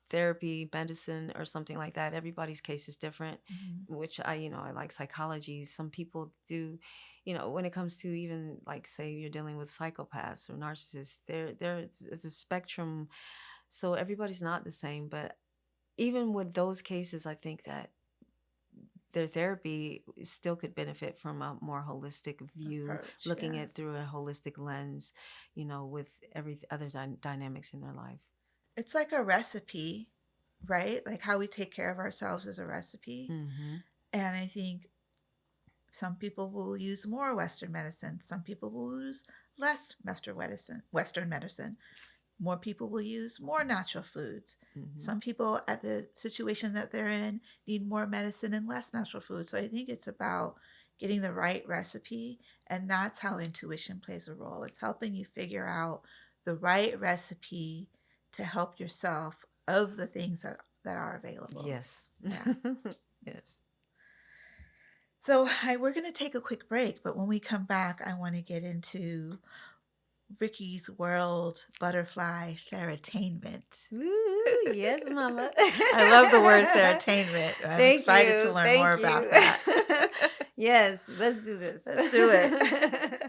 therapy, medicine, or something like that. Everybody's case is different, Mm-hmm. which I like psychology. Some people do, when it comes to even like say you're dealing with psychopaths or narcissists, it's a spectrum. So everybody's not the same, but even with those cases, I think that their therapy still could benefit from a more holistic view, Approach. looking Yeah. at through a holistic lens, with every other dynamics in their life. It's like a recipe, right? Like how we take care of ourselves is a recipe. Mm-hmm. And I think some people will use more Western medicine. Some people will use less Western medicine. Western medicine. More people will use more natural foods. Mm-hmm. Some people at the situation that they're in need more medicine and less natural food. So I think it's about getting the right recipe. And that's how intuition plays a role. It's helping you figure out the right recipe to help yourself of the things that are available. Yes. Yeah. Yes. So we're going to take a quick break, but when we come back, I want to get into Riki's World Butterfly Thera-Tainment. Ooh, yes, mama. I love the word Thera-Tainment. I'm Thank excited to you. learn more Thank about you. that. Yes, let's do this. Let's do it.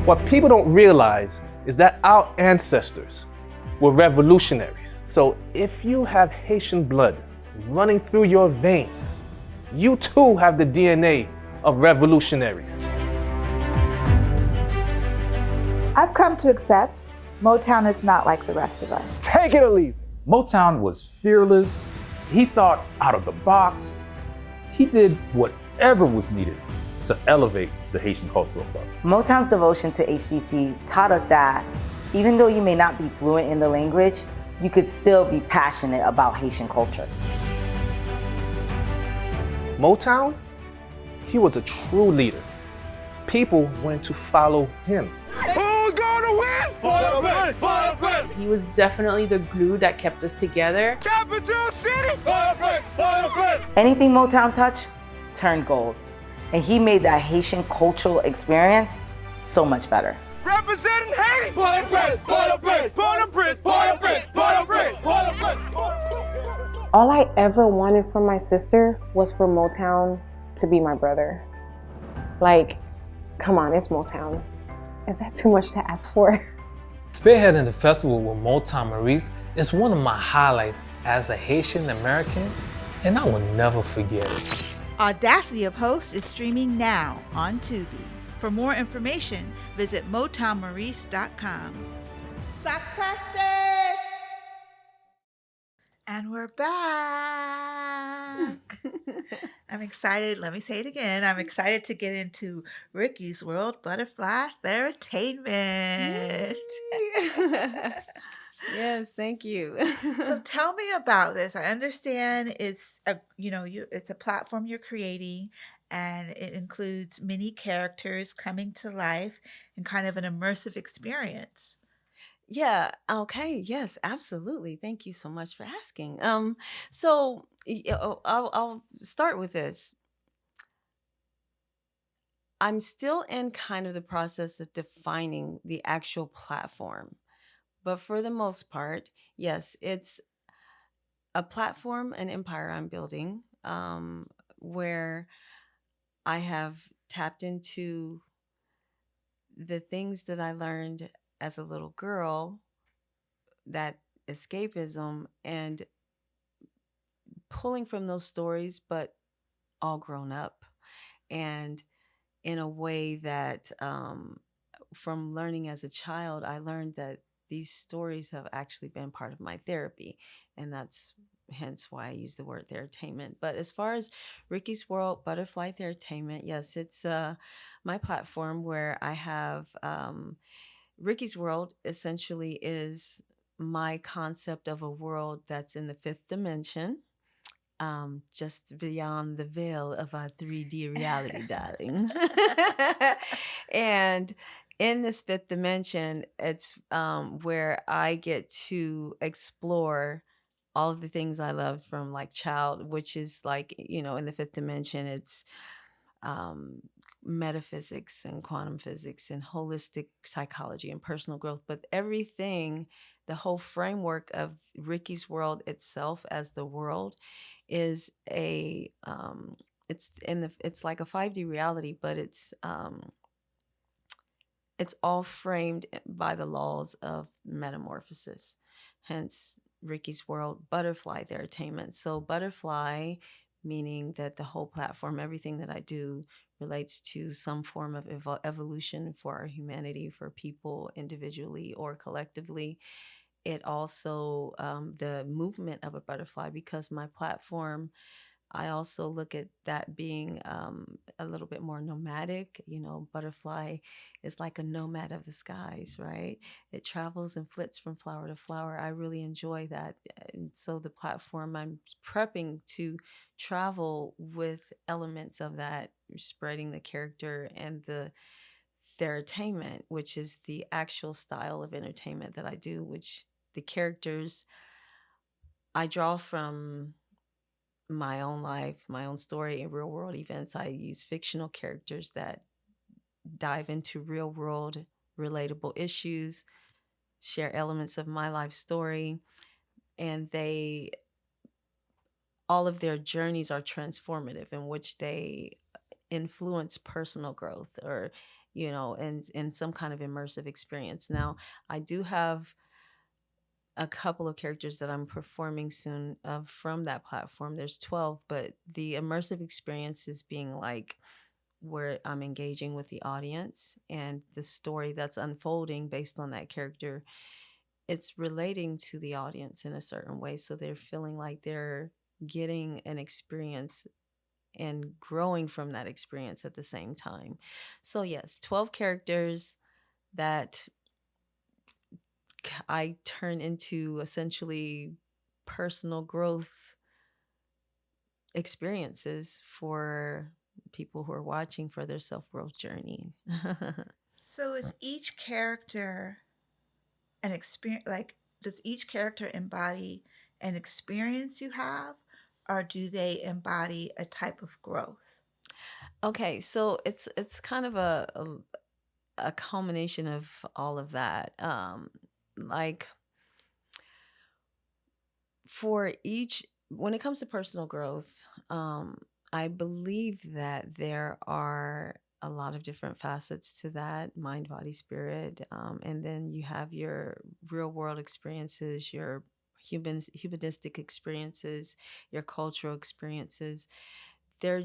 What people don't realize is that our ancestors were revolutionaries. So if you have Haitian blood running through your veins, you too have the DNA of revolutionaries. I've come to accept Motown is not like the rest of us. Take it or leave it. Motown was fearless. He thought out of the box. He did whatever was needed to elevate the Haitian cultural club. Motown's devotion to HCC taught us that even though you may not be fluent in the language, you could still be passionate about Haitian culture. Motown, he was a true leader. People wanted to follow him. Who's gonna win? For the Prince! He was definitely the glue that kept us together. Capital City! For the Prince! Anything Motown touched turned gold. And he made that Haitian cultural experience so much better. Representing Haiti! For the Prince! For the Prince! For the Prince! For the Prince! For the Prince! For the Prince! All I ever wanted from my sister was for Motown to be my brother. Like, come on, it's Motown. Is that too much to ask for? Spearheading the festival with Motown Maurice is one of my highlights as a Haitian American, and I will never forget it. Audacity of Host is streaming now on Tubi. For more information, visit MotownMaurice.com. Sakase! And we're back. I'm excited. Let me say it again. I'm excited to get into Riki's World Butterfly Thera-Tainment. Yes, thank you. So tell me about this. I understand it's it's a platform you're creating, and it includes many characters coming to life and kind of an immersive experience. Yeah, okay. Yes, absolutely. Thank you so much for asking. I'll start with this. I'm still in kind of the process of defining the actual platform. But for the most part, yes, it's a platform, an empire I'm building, where I have tapped into the things that I learned as a little girl, that escapism, and pulling from those stories, but all grown up. And in a way that from learning as a child, I learned that these stories have actually been part of my therapy. And that's hence why I use the word Thera-Tainment. But as far as Riki's World Butterfly Thera-Tainment, yes, it's my platform where I have Riki's World essentially is my concept of a world that's in the fifth dimension, just beyond the veil of our 3D reality, darling. And in this fifth dimension, it's where I get to explore all of the things I love from like child, which is like, in the fifth dimension, it's um, metaphysics and quantum physics and holistic psychology and personal growth. But everything, the whole framework of Riki's World itself as the world is it's like a 5D reality, but it's all framed by the laws of metamorphosis. Hence Riki's World Butterfly Thera-Tainment. So butterfly meaning that the whole platform, everything that I do relates to some form of evolution for our humanity, for people individually or collectively. It also the movement of a butterfly, because my platform, I also look at that being a little bit more nomadic. Butterfly is like a nomad of the skies, right? It travels and flits from flower to flower. I really enjoy that. And so the platform, I'm prepping to travel with elements of that, spreading the character and the Thera-Tainment, which is the actual style of entertainment that I do, which the characters I draw from my own life, my own story, and real world events. I use fictional characters that dive into real world relatable issues, share elements of my life story, and all of their journeys are transformative, in which they influence personal growth, or in some kind of immersive experience. Now, I do have a couple of characters that I'm performing soon from that platform. There's 12, but the immersive experience is being like where I'm engaging with the audience, and the story that's unfolding based on that character, it's relating to the audience in a certain way. So they're feeling like they're getting an experience and growing from that experience at the same time. So, yes, 12 characters that I turn into essentially personal growth experiences for people who are watching for their self-growth journey. So is each character an experience, like, does each character embody an experience you have, or do they embody a type of growth? Okay, so it's kind of a culmination of all of that. Like, for each, when it comes to personal growth, I believe that there are a lot of different facets to that: mind, body, spirit. And then you have your real world experiences, your humanistic experiences, your cultural experiences. They're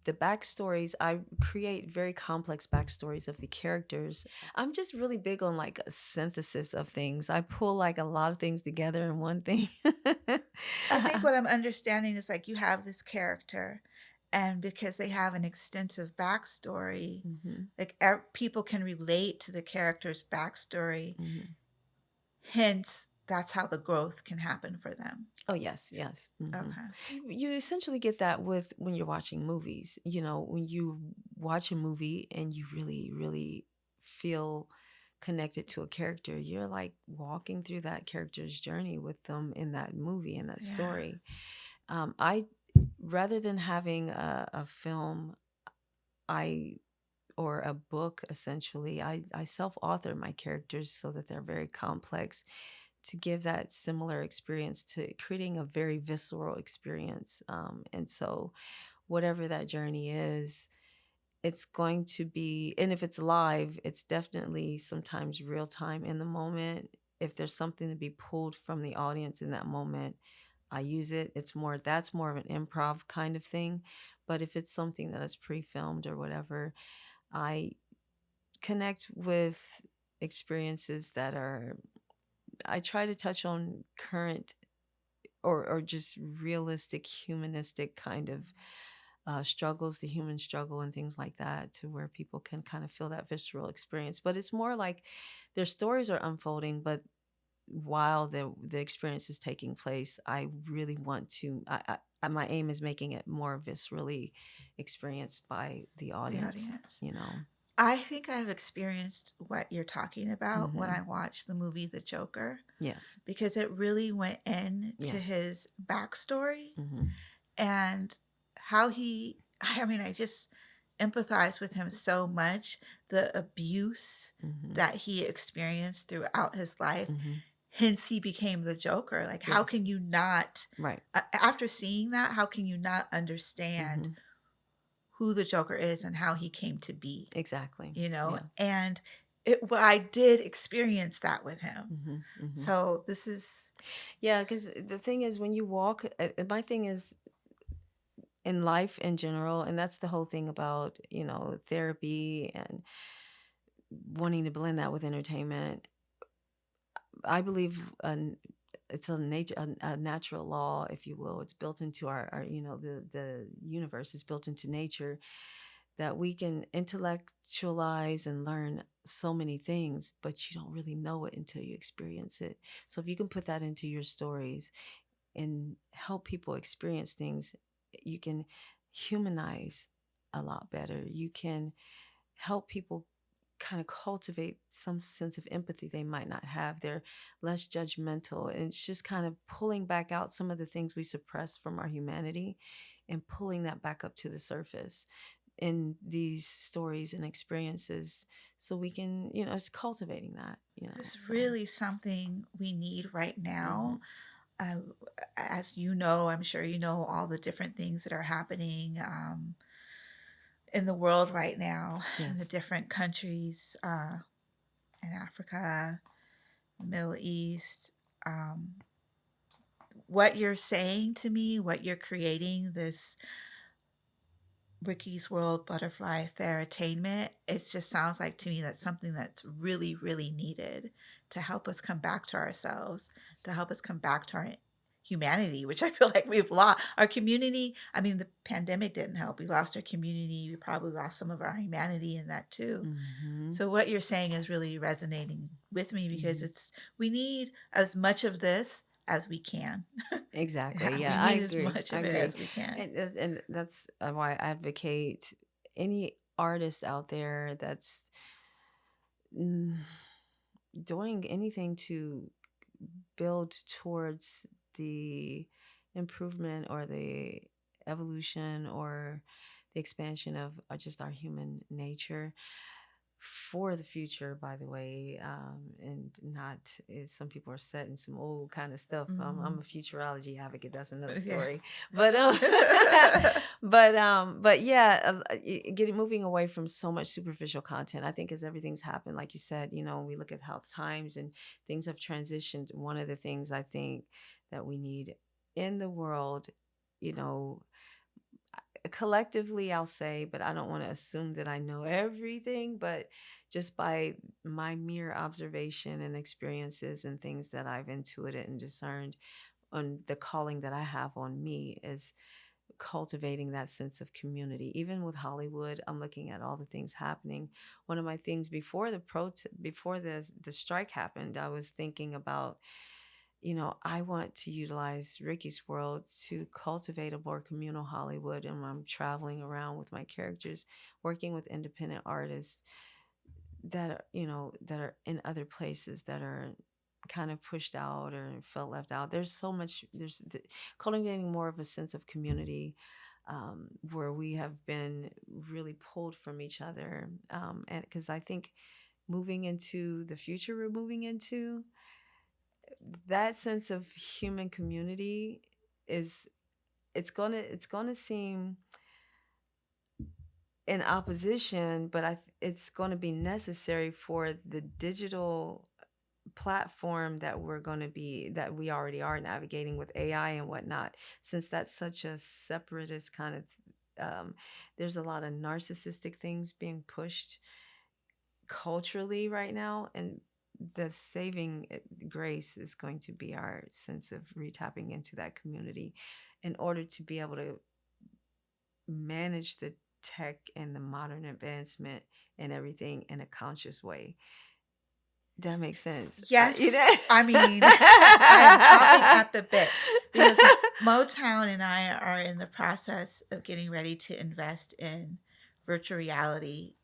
the backstories. I create very complex backstories of the characters. I'm just really big on like a synthesis of things. I pull like a lot of things together in one thing. I think what I'm understanding is, like, you have this character, and because they have an extensive backstory, Mhm, like, people can relate to the character's backstory. mhm. Hence, that's how the growth can happen for them. Oh, yes, yes. Okay. You essentially get that with when you're watching movies. When you watch a movie and you really, really feel connected to a character, you're like walking through that character's journey with them in that movie, in that Yeah. story. I Rather than having a film, I or a book, essentially, I self-author my characters so that they're very complex, to give that similar experience, to creating a very visceral experience. And so, whatever that journey is, it's going to be, and if it's live, it's definitely sometimes real time in the moment. If there's something to be pulled from the audience in that moment, I use it. That's more of an improv kind of thing. But if it's something that is pre-filmed or whatever, I connect with experiences that are, I try to touch on current or just realistic humanistic kind of struggles, the human struggle and things like that, to where people can kind of feel that visceral experience. But it's more like their stories are unfolding, but while the experience is taking place, I really want to, my aim is making it more viscerally experienced by the The audience, audience. you know. I think I've experienced what you're talking about when I Mhm. watched the movie The Joker, Yes. because it really went into Yes. his backstory Mhm. and how he, I mean, I just empathize with him so much, the abuse Mhm. that he experienced throughout his life. Mhm. Hence, he became the Joker. Like, how Yes. can you not, Right. after seeing that, how can you not understand Mhm. who the Joker is and how he came to be, Exactly. you know? Yeah. And well, I did experience that with him. Mhm. Mhm. So this is, Yeah, because the thing is, when you walk, my thing is in life in general, and that's the whole thing about, therapy and wanting to blend that with entertainment. I believe it's a natural law, if you will. It's built into our the universe is built into nature, that we can intellectualize and learn so many things, but you don't really know it until you experience it. So if you can put that into your stories and help people experience things, you can humanize a lot better. You can help people kind of cultivate some sense of empathy they might not have. They're less judgmental. And it's just kind of pulling back out some of the things we suppress from our humanity and pulling that back up to the surface in these stories and experiences, so we can, it's cultivating that, It's so. really something we need right now. As you know, I'm sure you know all the different things that are happening in the world right now, in the Yes. different countries, in Africa, the Middle East. What you're saying to me, what you're creating, this Riki's World Butterfly Thera-Tainment, it just sounds like to me that's something that's really, really needed to help us come back to ourselves, to help us come back to our humanity, which I feel like we've lost. Our community, I mean, the pandemic didn't help. We lost our community. We probably lost some of our humanity in that too. Mm-hmm. So what you're saying is really resonating with me, because we need as much of this as we can. Exactly. We Yeah, I need as agree. much I of it agree. as we can. And that's why I advocate any artist out there that's doing anything to build towards the improvement or the evolution or the expansion of just our human nature for the future, by the way, and not as some people are set in some old kind of stuff. I'm a futurology advocate. That's another story. But but yeah, moving away from so much superficial content. I think as everything's happened, like you said, we look at how times and things have transitioned. One of the things I think that we need in the world, collectively, I'll say, but I don't want to assume that I know everything, but just by my mere observation and experiences and things that I've intuited and discerned on the calling that I have on me is cultivating that sense of community. Even with Hollywood, I'm looking at all the things happening. One of my things before the strike happened, I was thinking about, I want to utilize Riki's World to cultivate a more communal Hollywood. And I'm traveling around with my characters, working with independent artists that are in other places that are kind of pushed out or felt left out. There's cultivating more of a sense of community, where we have been really pulled from each other. And because I think moving into the future we're moving into, that sense of human community it's gonna seem in opposition, but it's going to be necessary for the digital platform that that we already are navigating with AI and whatnot, since that's such a separatist kind of there's a lot of narcissistic things being pushed culturally right now, and the saving grace is going to be our sense of retapping into that community in order to be able to manage the tech and the modern advancement and everything in a conscious way. That makes sense. Yes. I mean, I'm chomping at the bit, because Motown and I are in the process of getting ready to invest in virtual reality.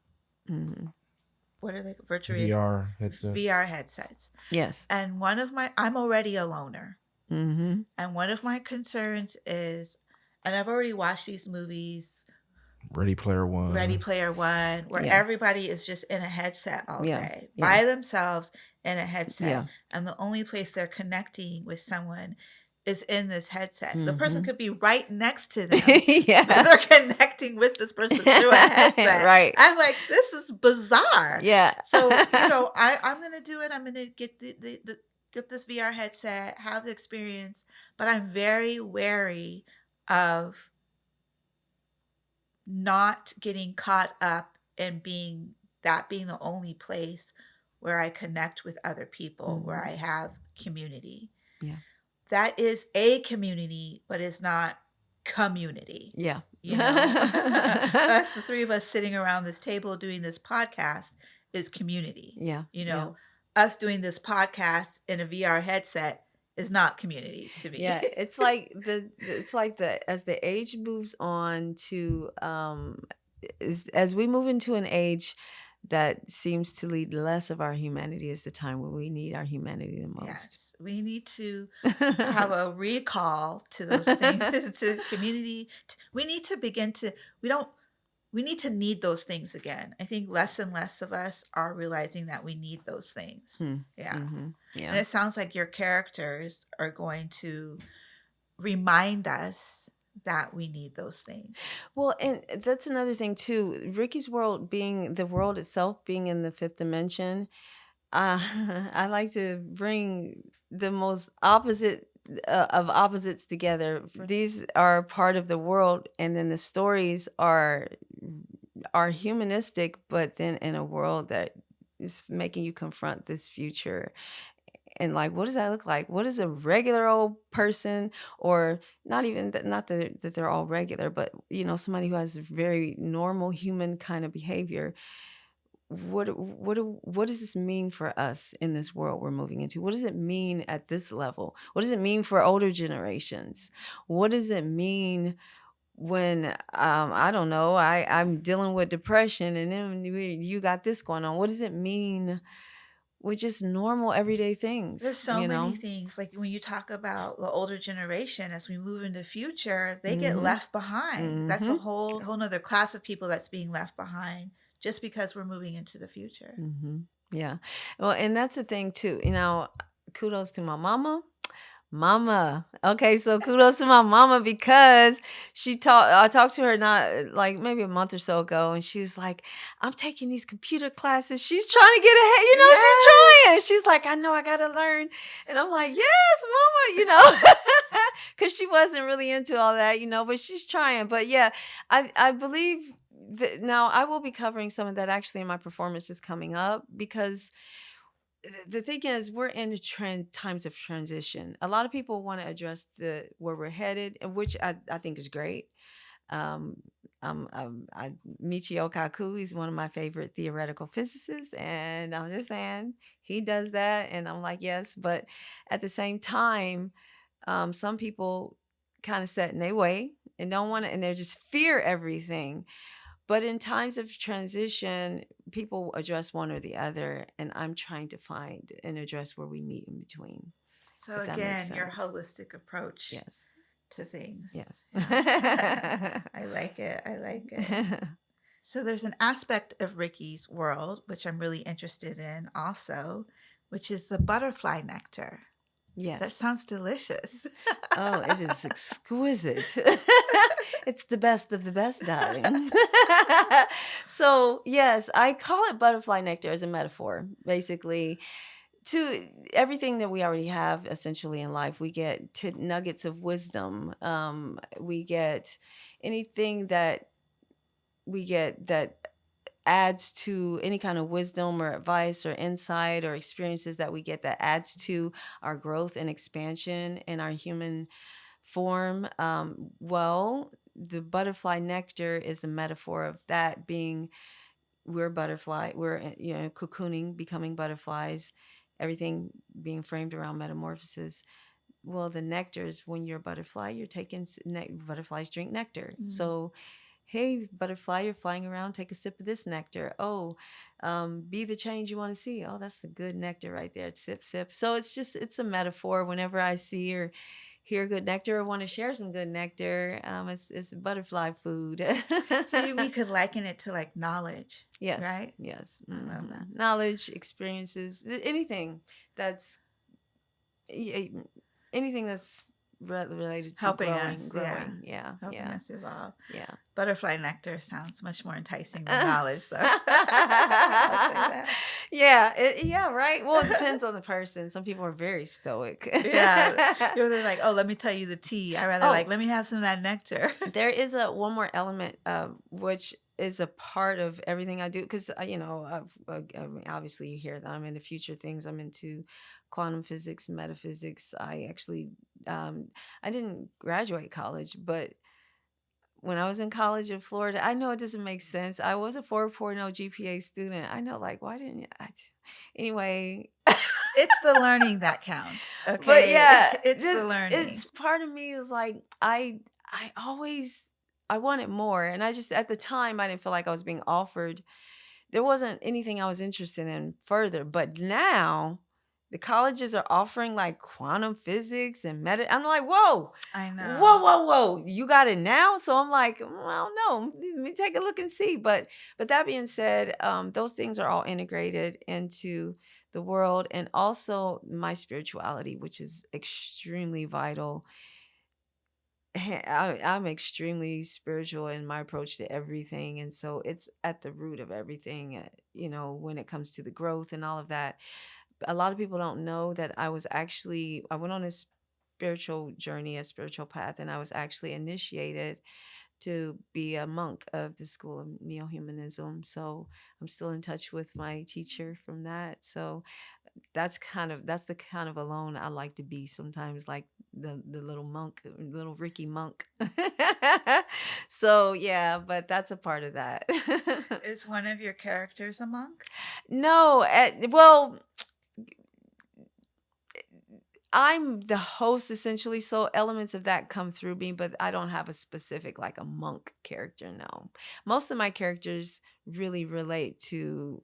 What are they? Virtual VR headset. VR headsets. Yes. And I'm already a loner. And one of my concerns is, and I've already watched these movies, Ready Player One, where everybody is just in a headset all day by themselves in a headset. And the only place they're connecting with someone is in this headset. The person could be right next to them. But they're connecting with this person through a headset. Right. I'm like, this is bizarre. Yeah. So, I'm going to do it. I'm going to get get this VR headset, have the experience, but I'm very wary of not getting caught up in being the only place where I connect with other people, where I have community. Yeah. That is a community, but it's not community. Yeah. Us, the three of us sitting around this table doing this podcast is community. Yeah. Us doing this podcast in a VR headset is not community to me. Yeah, it's like as the age moves on to as we move into an age that seems to lead less of our humanity is the time when we need our humanity the most. Yes, we need to have a recall to those things, to community. We need to begin to, we need to need those things again. I think less and less of us are realizing that we need those things. Yeah. And Yeah. it sounds like your characters are going to remind us that we need those things. Well, and that's another thing too. Ricky's world being the world itself being in the fifth dimension. I like to bring the most opposite of opposites together. These are part of the world, and then the stories are humanistic, but then in a world that is making you confront this future. And like, what does that look like? What is a regular old person, or not even that, not that they're all regular, but you know, somebody who has very normal human kind of behavior. What does this mean for us in this world we're moving into? What does it mean at this level? What does it mean for older generations? What does it mean when I don't know, I'm dealing with depression, and then you got this going on? What does it mean with just normal everyday things? There's so you many know? things. Like when you talk about the older generation, as we move into the future, they get Mhm. left behind. That's a Mhm. whole nother class of people that's being left behind just because we're moving into the future. Yeah. Well, and that's the thing too. You know, kudos to my mama. Mama. Okay, so kudos to my mama because I talked to her not like maybe a month or so ago, and she's like, I'm taking these computer classes. She's trying to get ahead, you know, she's trying. She's like, I know I gotta learn. And I'm like, yes, mama, you know, because she wasn't really into all that, you know, but she's trying. But yeah, I believe that now I will be covering some of that actually in my performances coming up, because the thing is, we're in times of transition. A lot of people want to address where we're headed, and which I think is great. Um, Michio Kaku, he's one of my favorite theoretical physicists, and I'm just saying he does that, and I'm like, yes. But at the same time, some people kind of set in their way and don't want to, and they just fear everything. But in times of transition, people address one or the other, and I'm trying to find and address where we meet in between. So if that makes again, your sense. holistic approach Yes. to things. Yes. Yeah. I like it. I like it. So there's an aspect of Ricky's world, which I'm really interested in also, which is the butterfly nectar. Yes. That sounds delicious. Oh, it is exquisite. It's the best of the best, darling. So, yes, I call it butterfly nectar as a metaphor, basically, to everything that we already have essentially in life. We get nuggets of wisdom. We get anything that we get that adds to any kind of wisdom or advice or insight or experiences that we get that adds to our growth and expansion in our human form. Well, the butterfly nectar is a metaphor of that being, we're cocooning, becoming butterflies, everything being framed around metamorphosis. Well, the nectar is when you're a butterfly, you're taking butterflies drink nectar. So hey, butterfly, you're flying around, take a sip of this nectar. Oh, be the change you want to see. Oh, that's a good nectar right there. Sip, sip. So it's a metaphor. Whenever I see or hear good nectar or want to share some good nectar, it's butterfly food. So we could liken it to like knowledge. Yes. Right? Yes. I love that. Knowledge, experiences, anything that's related to Helping growing, us, growing. Yeah. Helping us evolve. Yeah. Butterfly nectar sounds much more enticing than knowledge, though. I'll say that. Yeah, right. Well, it depends on the person. Some people are very stoic. Yeah. You're like, oh, let me tell you the tea. I rather like, let me have some of that nectar. There is one more element, which is a part of everything I do. Because, obviously you hear that I'm into future things. I'm into quantum physics, metaphysics. I actually, I didn't graduate college, but when I was in college in Florida, I know it doesn't make sense. I was a 4.0 GPA student. I know, like, why didn't you? Anyway. It's the learning that counts. Okay. But yeah, it's the learning. It's part of me is like, I wanted more. And I just, at the time, I didn't feel like I was being offered there wasn't anything I was interested in further. But now the colleges are offering like quantum physics and I'm like, whoa, I know. whoa, you got it now? So I'm like, I don't know. Let me take a look and see. But that being said, those things are all integrated into the world, and also my spirituality, which is extremely vital. I'm extremely spiritual in my approach to everything. And so it's at the root of everything, when it comes to the growth and all of that. A lot of people don't know that I went on a spiritual journey, a spiritual path, and I was actually initiated to be a monk of the school of neo-humanism. So I'm still in touch with my teacher from that. So that's the kind of alone I like to be sometimes, like the little monk, little Riki monk. So yeah, but that's a part of that. Is one of your characters a monk? No, well, I'm the host essentially, so elements of that come through me, but I don't have a specific like a monk character. No, most of my characters really relate to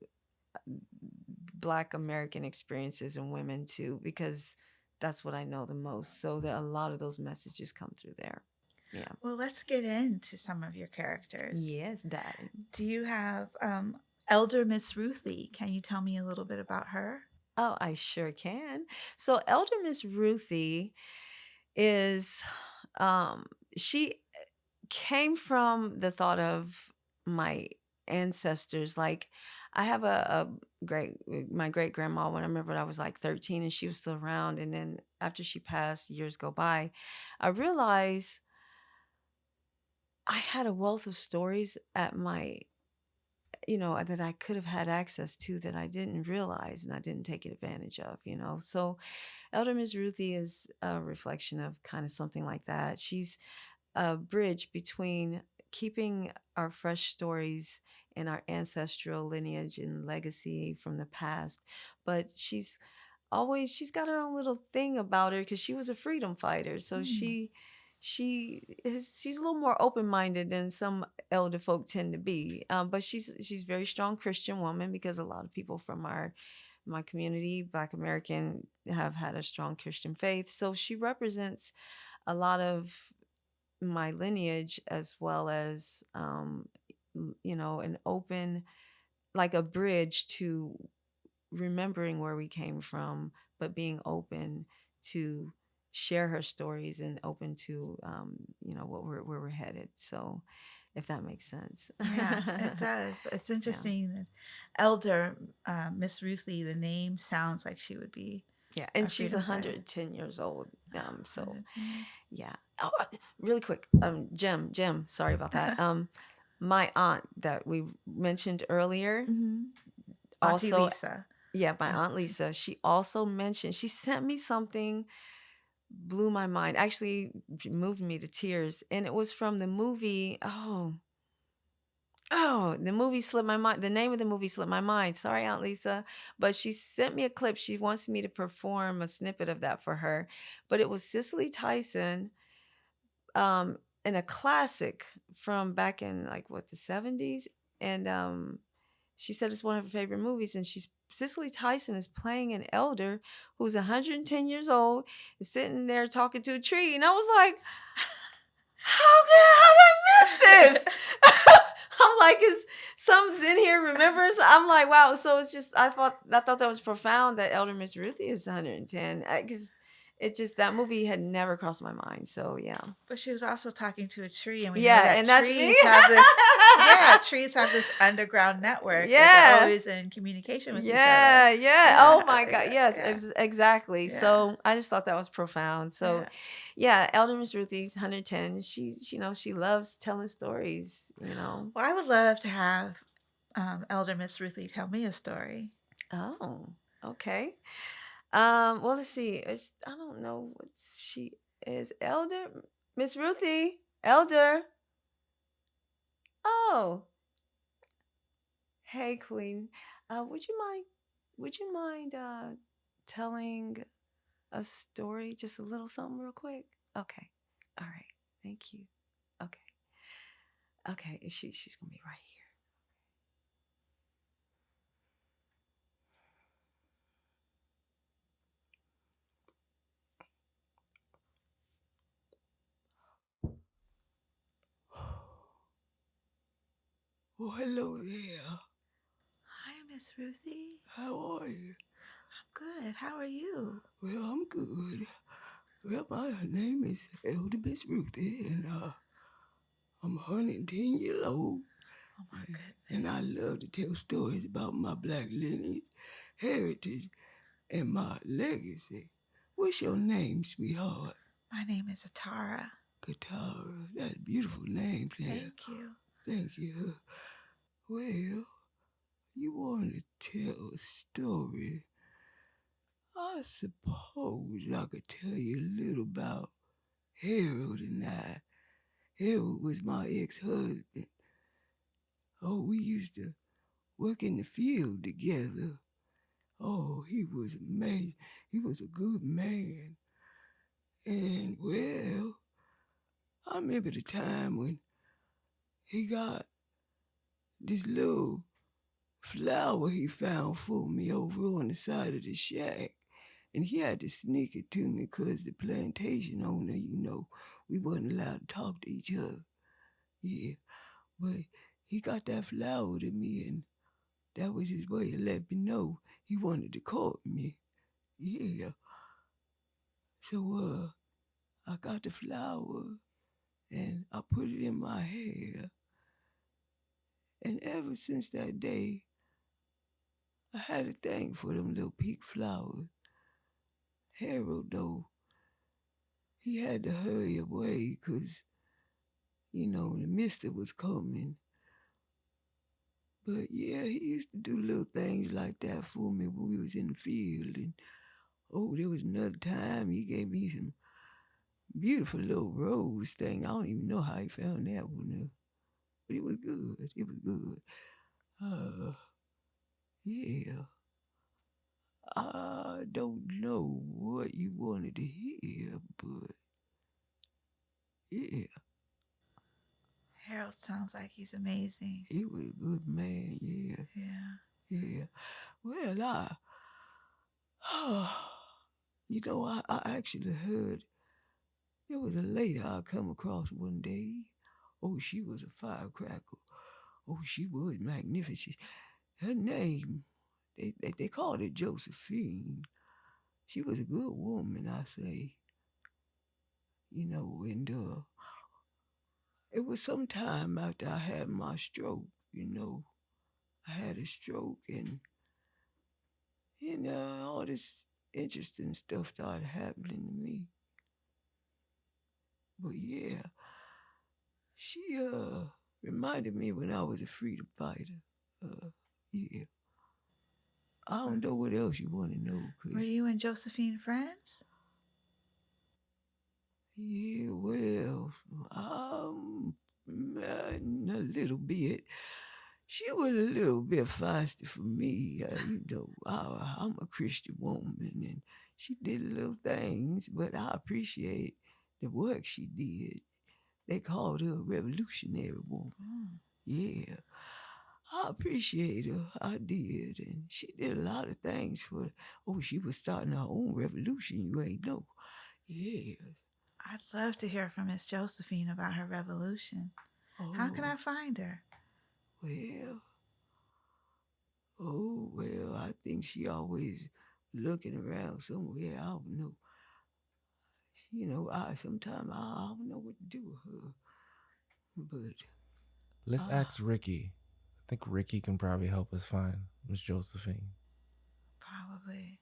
Black American experiences and women too, because that's what I know the most. So a lot of those messages come through there. Yeah. Well, let's get into some of your characters. Yes, darling. Do you have Elder Miss Ruthie? Can you tell me a little bit about her? Oh, I sure can. So Elder Miss Ruthie is she came from the thought of my ancestors. Like, I have my great grandma, when I remember when I was like 13 and she was still around. And then after she passed, years go by, I realized I had a wealth of stories at my, that I could have had access to that I didn't realize and I didn't take advantage of, So Elder Miss Ruthie is a reflection of kind of something like that. She's a bridge between keeping our fresh stories and our ancestral lineage and legacy from the past, but she's got her own little thing about her because she was a freedom fighter. So she's a little more open-minded than some elder folk tend to be, but she's a very strong Christian woman, because a lot of people from my community, Black American, have had a strong Christian faith. So she represents a lot of my lineage, as well as an open, like a bridge to remembering where we came from, but being open to share her stories and open to where we're headed. So if that makes sense. Yeah, it does. It's interesting that Elder Miss Ruthie, the name sounds like she would be. Yeah, and she's 110 years old. So yeah. Oh, really quick, Jim, sorry about that. My aunt that we mentioned earlier, Auntie also Lisa. Yeah, my Aunt Lisa, she also mentioned, she sent me something, blew my mind, actually moved me to tears. And it was from the movie, the movie slipped my mind. The name of the movie slipped my mind. Sorry, Aunt Lisa. But she sent me a clip. She wants me to perform a snippet of that for her. But it was Cicely Tyson, in a classic from back in like the 70s. And she said it's one of her favorite movies. And Cicely Tyson is playing an elder who's 110 years old, is sitting there talking to a tree. And I was like, how did I miss this? I'm like, is something's in here? Remembers? I'm like, wow. So it's just, I thought that was profound that Elder Miss Ruthie is 110, because it's just, that movie had never crossed my mind. So yeah. But she was also talking to a tree, and we know Yeah, that and that's trees me. have this. Yeah, trees have this underground network. That they're always in communication with each other. Yeah. Oh my God. Yes, exactly. Yeah. So I just thought that was profound. So yeah, Elder Miss Ruthie's 110. She's, she loves telling stories, Well, I would love to have Elder Miss Ruthie tell me a story. Oh, okay. Well, let's see. I don't know what she is. Elder Miss Ruthie. Elder. Oh. Hey, Queen. Would you mind telling a story? Just a little something real quick? Okay. All right. Thank you. Okay. Okay. She's gonna be right here. Oh, hello there. Hi, Miss Ruthie. How are you? I'm good. How are you? Well, I'm good. Well, my name is Elder Miss Ruthie, and I'm 110 years old. Oh, my goodness. And I love to tell stories about my black lineage, heritage, and my legacy. What's your name, sweetheart? My name is Atara. Katara. That's a beautiful name, Claire. Thank you. Thank you. Well, you want to tell a story? I suppose I could tell you a little about Harold and I. Harold was my ex-husband. Oh, we used to work in the field together. Oh, he was amazing. He was a good man. And, well, I remember the time when he got this little flower he found for me over on the side of the shack. And he had to sneak it to me because the plantation owner, we wasn't allowed to talk to each other. Yeah, but he got that flower to me, and that was his way of letting me know he wanted to court me. Yeah. So, I got the flower, and I put it in my hair. And ever since that day, I had a thing for them little pink flowers. Harold, though, he had to hurry away because, the mister was coming. But yeah, he used to do little things like that for me when we was in the field. And there was another time he gave me some beautiful little rose thing. I don't even know how he found that one. But it was good. It was good. Yeah. I don't know what you wanted to hear, but yeah. Harold sounds like he's amazing. He was a good man, yeah. Yeah. Well, I actually heard there was a lady I come across one day. Oh, she was a firecracker. Oh, she was magnificent. Her name, they called her Josephine. She was a good woman, I say. And it was some time after I had my stroke, I had a stroke, and all this interesting stuff started happening to me. But yeah, she reminded me when I was a freedom fighter. Yeah. I don't know what else you want to know. Were you and Josephine friends? Yeah, well, a little bit. She was a little bit feisty for me. I'm a Christian woman, and she did little things, but I appreciate the work she did. They called her a revolutionary woman. Yeah. I appreciate her. I did. And she did a lot of things she was starting her own revolution, you ain't know. Yes. I'd love to hear from Miss Josephine about her revolution. How can I find her? Well, I think she always looking around somewhere. I don't know. Sometimes I don't know what to do with her. But let's ask Riki. I think Riki can probably help us find Miss Josephine. Probably.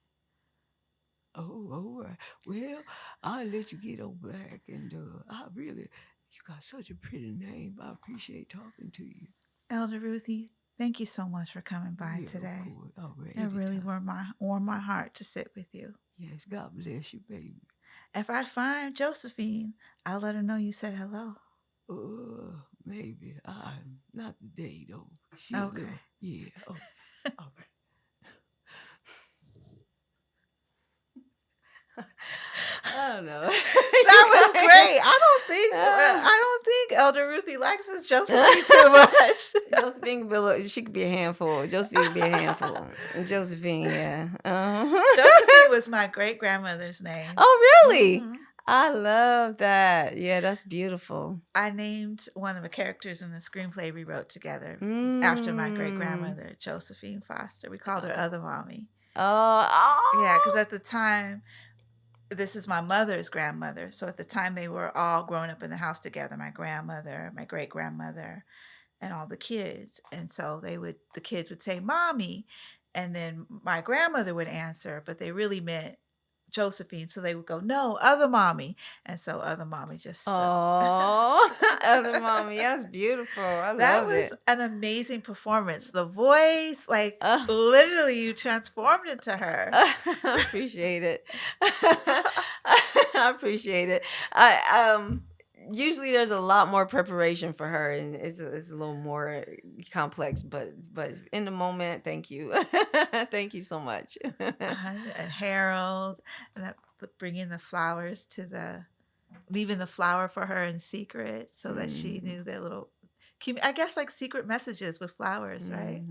Oh, all right. Well, I'll let you get on back, and you got such a pretty name. I appreciate talking to you. Elder Ruthie, thank you so much for coming by today. Of course. All right. It really warmed my heart to sit with you. Yes, God bless you, baby. If I find Josephine, I'll let her know you said hello. Maybe. Not today, though. Okay. Yeah. Oh, all right. I don't know. That was great. I don't think Elder Ruthie likes Miss Josephine too much. Josephine, she could be a handful. Josephine could be a handful. Josephine, yeah. Josephine was my great grandmother's name. Oh, really? Mm-hmm. I love that. Yeah, that's beautiful. I named one of the characters in the screenplay we wrote together after my great Mm. grandmother, Josephine Foster. We called her Other Mommy. Oh, Yeah, because at the time, this is my mother's grandmother. So at the time, they were all growing up in the house together. My grandmother, my great grandmother, and all the kids. And so the kids would say, "Mommy," and then my grandmother would answer, but they really meant Josephine. So they would go, "No, Other Mommy," and so Other Mommy just stuck. oh, Other Mommy. That's beautiful. I That love was it. an amazing performance. The voice, like Oh. literally, you transformed into her. I appreciate it. I appreciate it. I usually there's a lot more preparation for her, and it's a little more complex. But in the moment, thank you, thank you so much. And Harold, and bringing the flowers leaving the flower for her in secret, so that she knew their little, I guess, like secret messages with flowers, right?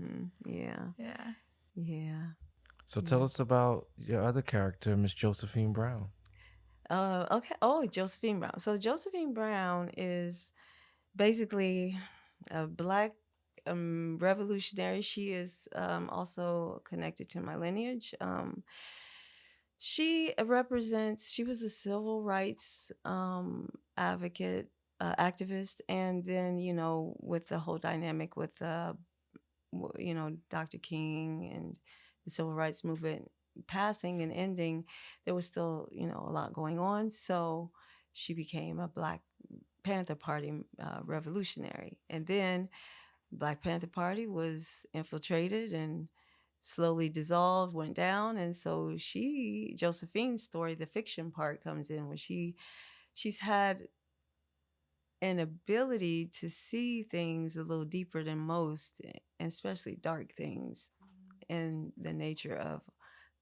Yeah. Yeah. Yeah. So tell us about your other character, Miss Josephine Brown. Okay. Oh, Josephine Brown. So Josephine Brown is basically a Black revolutionary. She is also connected to my lineage. She was a civil rights advocate, activist, and then, with the whole dynamic with, Dr. King and the civil rights movement passing and ending, there was still, a lot going on. So she became a Black Panther Party revolutionary. And then Black Panther Party was infiltrated and slowly dissolved, went down. And so Josephine's story, the fiction part, comes in when she's had an ability to see things a little deeper than most, and especially dark things in the nature of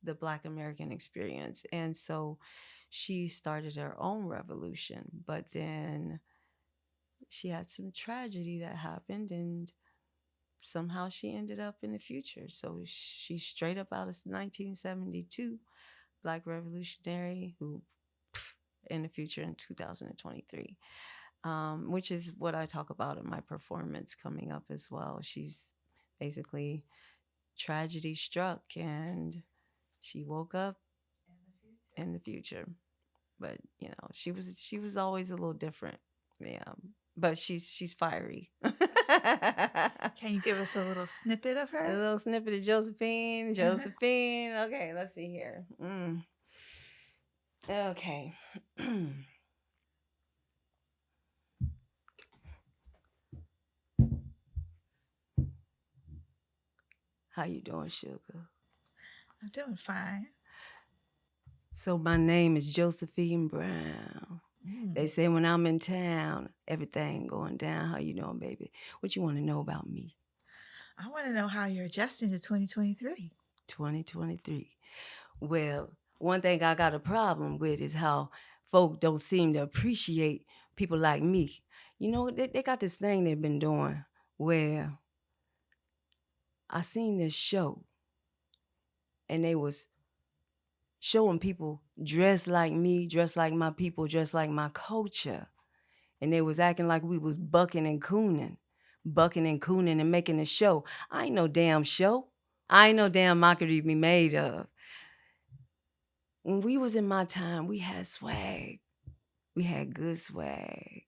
the Black American experience. And so she started her own revolution, but then she had some tragedy that happened, and somehow she ended up in the future. So she's straight up out of 1972, Black revolutionary who in the future in 2023. Which is what I talk about in my performance coming up as well. She's basically tragedy struck and she woke up in the future. But she was always a little different. Yeah. But she's fiery. Can you give us a little snippet of her? A little snippet of Josephine. Okay, let's see here. Okay. How you doing, sugar? I'm doing fine. So my name is Josephine Brown. They say when I'm in town, everything going down. How you doing, baby? What you want to know about me? I want to know how you're adjusting to 2023. 2023. Well, one thing I got a problem with is how folk don't seem to appreciate people like me. They got this thing they've been doing where I seen this show and they was showing people dressed like me, dressed like my people, dressed like my culture. And they was acting like we was bucking and cooning and making a show. I ain't no damn show. I ain't no damn mockery to be made of. When we was in my time, we had swag. We had good swag.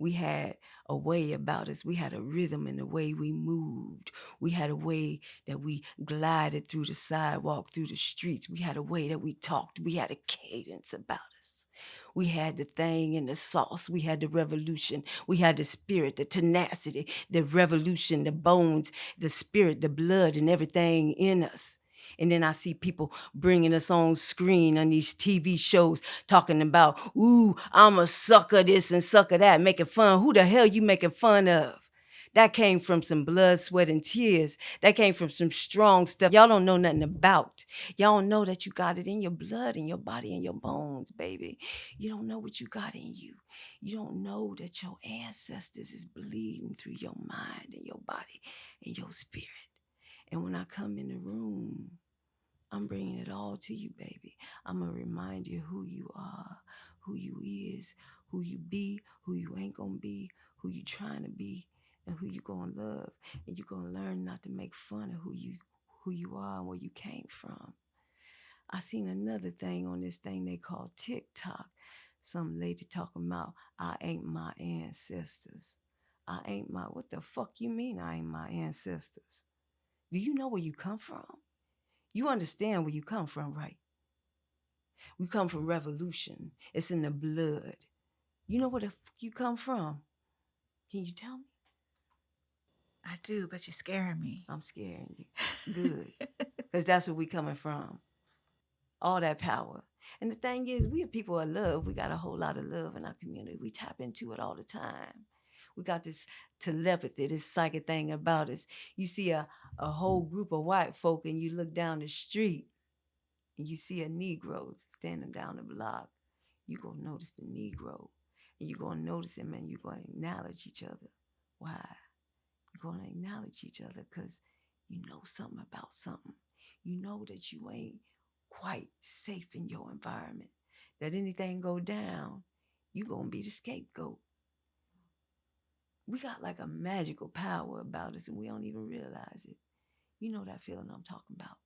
We had a way about us. We had a rhythm in the way we moved. We had a way that we glided through the sidewalk, through the streets. We had a way that we talked. We had a cadence about us. We had the thing in the sauce. We had the revolution. We had the spirit, the tenacity, the revolution, the bones, the spirit, the blood, and everything in us. And then I see people bringing us on screen on these TV shows talking about, ooh, I'm a sucker this and sucker that, making fun. Who the hell you making fun of? That came from some blood, sweat, and tears. That came from some strong stuff y'all don't know nothing about. Y'all don't know that you got it in your blood, in your body, in your bones, baby. You don't know what you got in you. You don't know that your ancestors is bleeding through your mind and your body and your spirit. And when I come in the room, I'm bringing it all to you, baby. I'm going to remind you who you are, who you is, who you be, who you ain't gonna be, who you trying to be, and who you gonna love. And you gonna learn not to make fun of who you are and where you came from. I seen another thing on this thing they call TikTok. Some lady talking about, I ain't my ancestors. I ain't my, what the fuck you mean I ain't my ancestors? Do you know where you come from? You understand where you come from, right? We come from revolution. It's in the blood. You know where the fuck you come from? Can you tell me? I do, but you're scaring me. I'm scaring you. Good. Because that's where we coming from. All that power. And the thing is, we are people of love. We got a whole lot of love in our community. We tap into it all the time. We got this telepathy, this psychic thing about us. You see a whole group of white folk and you look down the street and you see a Negro standing down the block. You're going to notice the Negro. And you're going to notice him and you're going to acknowledge each other. Why? You're going to acknowledge each other because you know something about something. You know that you ain't quite safe in your environment. That anything go down, you gonna be the scapegoat. We got like a magical power about us and we don't even realize it. You know that feeling I'm talking about.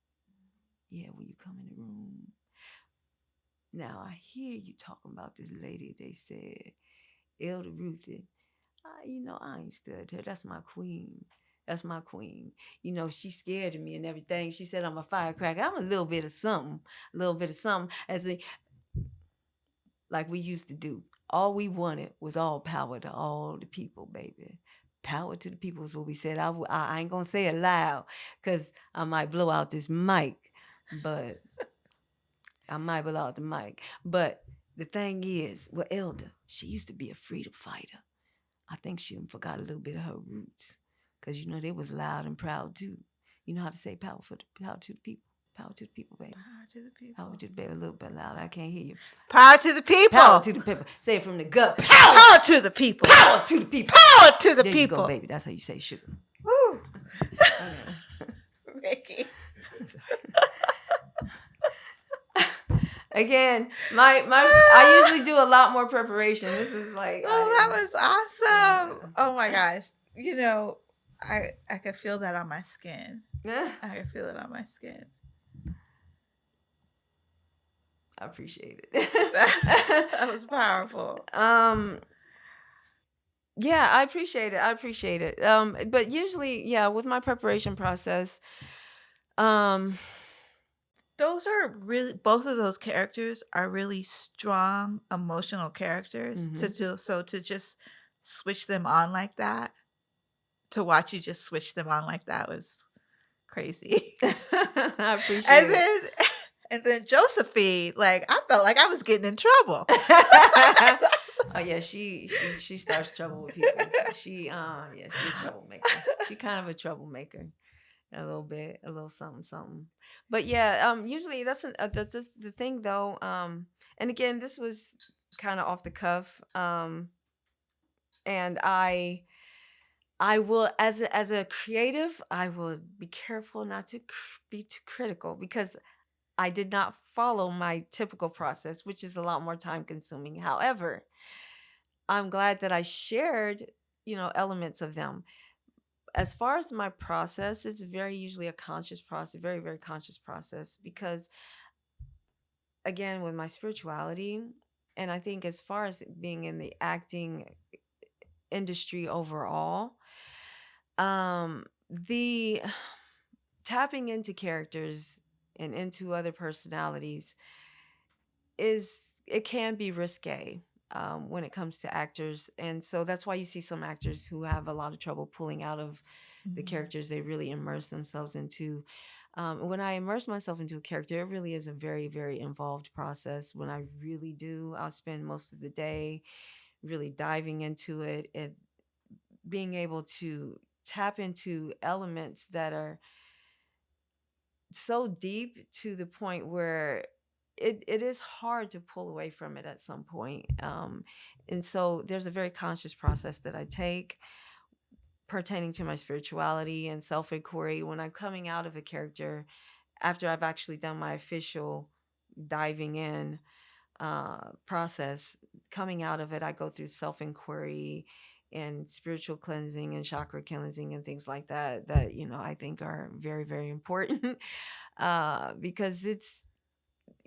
Yeah, when you come in the room. Now I hear you talking about this lady, they said, Elder Ruthie. I ain't studied her. That's my queen. That's my queen. She's scared of me and everything. She said I'm a firecracker. I'm a little bit of something. Like we used to do. All we wanted was all power to all the people, baby. Power to the people is what we said. I ain't gonna say it loud because I might blow out this mic, but I might blow out the mic. But the thing is, Elder, she used to be a freedom fighter. I think she forgot a little bit of her roots. Because, they was loud and proud, too. You know how to say power to the people. Power to the people, baby. Power to the people. Power to the baby. A little bit louder. I can't hear you. Power to the people. Power to the people. Say it from the gut. Power to the people. Power to the people. Power to the there people. You go, baby. That's how you say sugar. Woo. Riki. Again, I usually do a lot more preparation. This is like, that was awesome. Oh my gosh. I could feel that on my skin. I could feel it on my skin. I appreciate it. That was powerful. Yeah, I appreciate it. But usually, yeah, with my preparation process, those are really, both of those characters are really strong emotional characters. Mm-hmm. To just switch them on like that, to watch you just switch them on like that was crazy. I appreciate it. And then Josephine, like I felt like I was getting in trouble. Oh yeah, she starts trouble with people. She's a troublemaker. She kind of a troublemaker. A little bit, a little something. But yeah, usually that's the thing though. And again, this was kind of off the cuff. And I will, as a creative, I will be careful not to be too critical because I did not follow my typical process, which is a lot more time consuming. However, I'm glad that I shared, elements of them. As far as my process, it's very usually a conscious process, very, very conscious process because, again, with my spirituality, and I think as far as being in the acting industry overall, the tapping into characters and into other personalities it can be risque. When it comes to actors. And so that's why you see some actors who have a lot of trouble pulling out of the characters they really immerse themselves into. When I immerse myself into a character, it really is a very, very involved process. When I really do, I'll spend most of the day really diving into it and being able to tap into elements that are so deep to the point where it is hard to pull away from it at some point. And so there's a very conscious process that I take pertaining to my spirituality and self-inquiry when I'm coming out of a character after I've actually done my official diving in. process. Coming out of it, I go through self-inquiry and spiritual cleansing and chakra cleansing and things like that I think are very, very important. Because it's,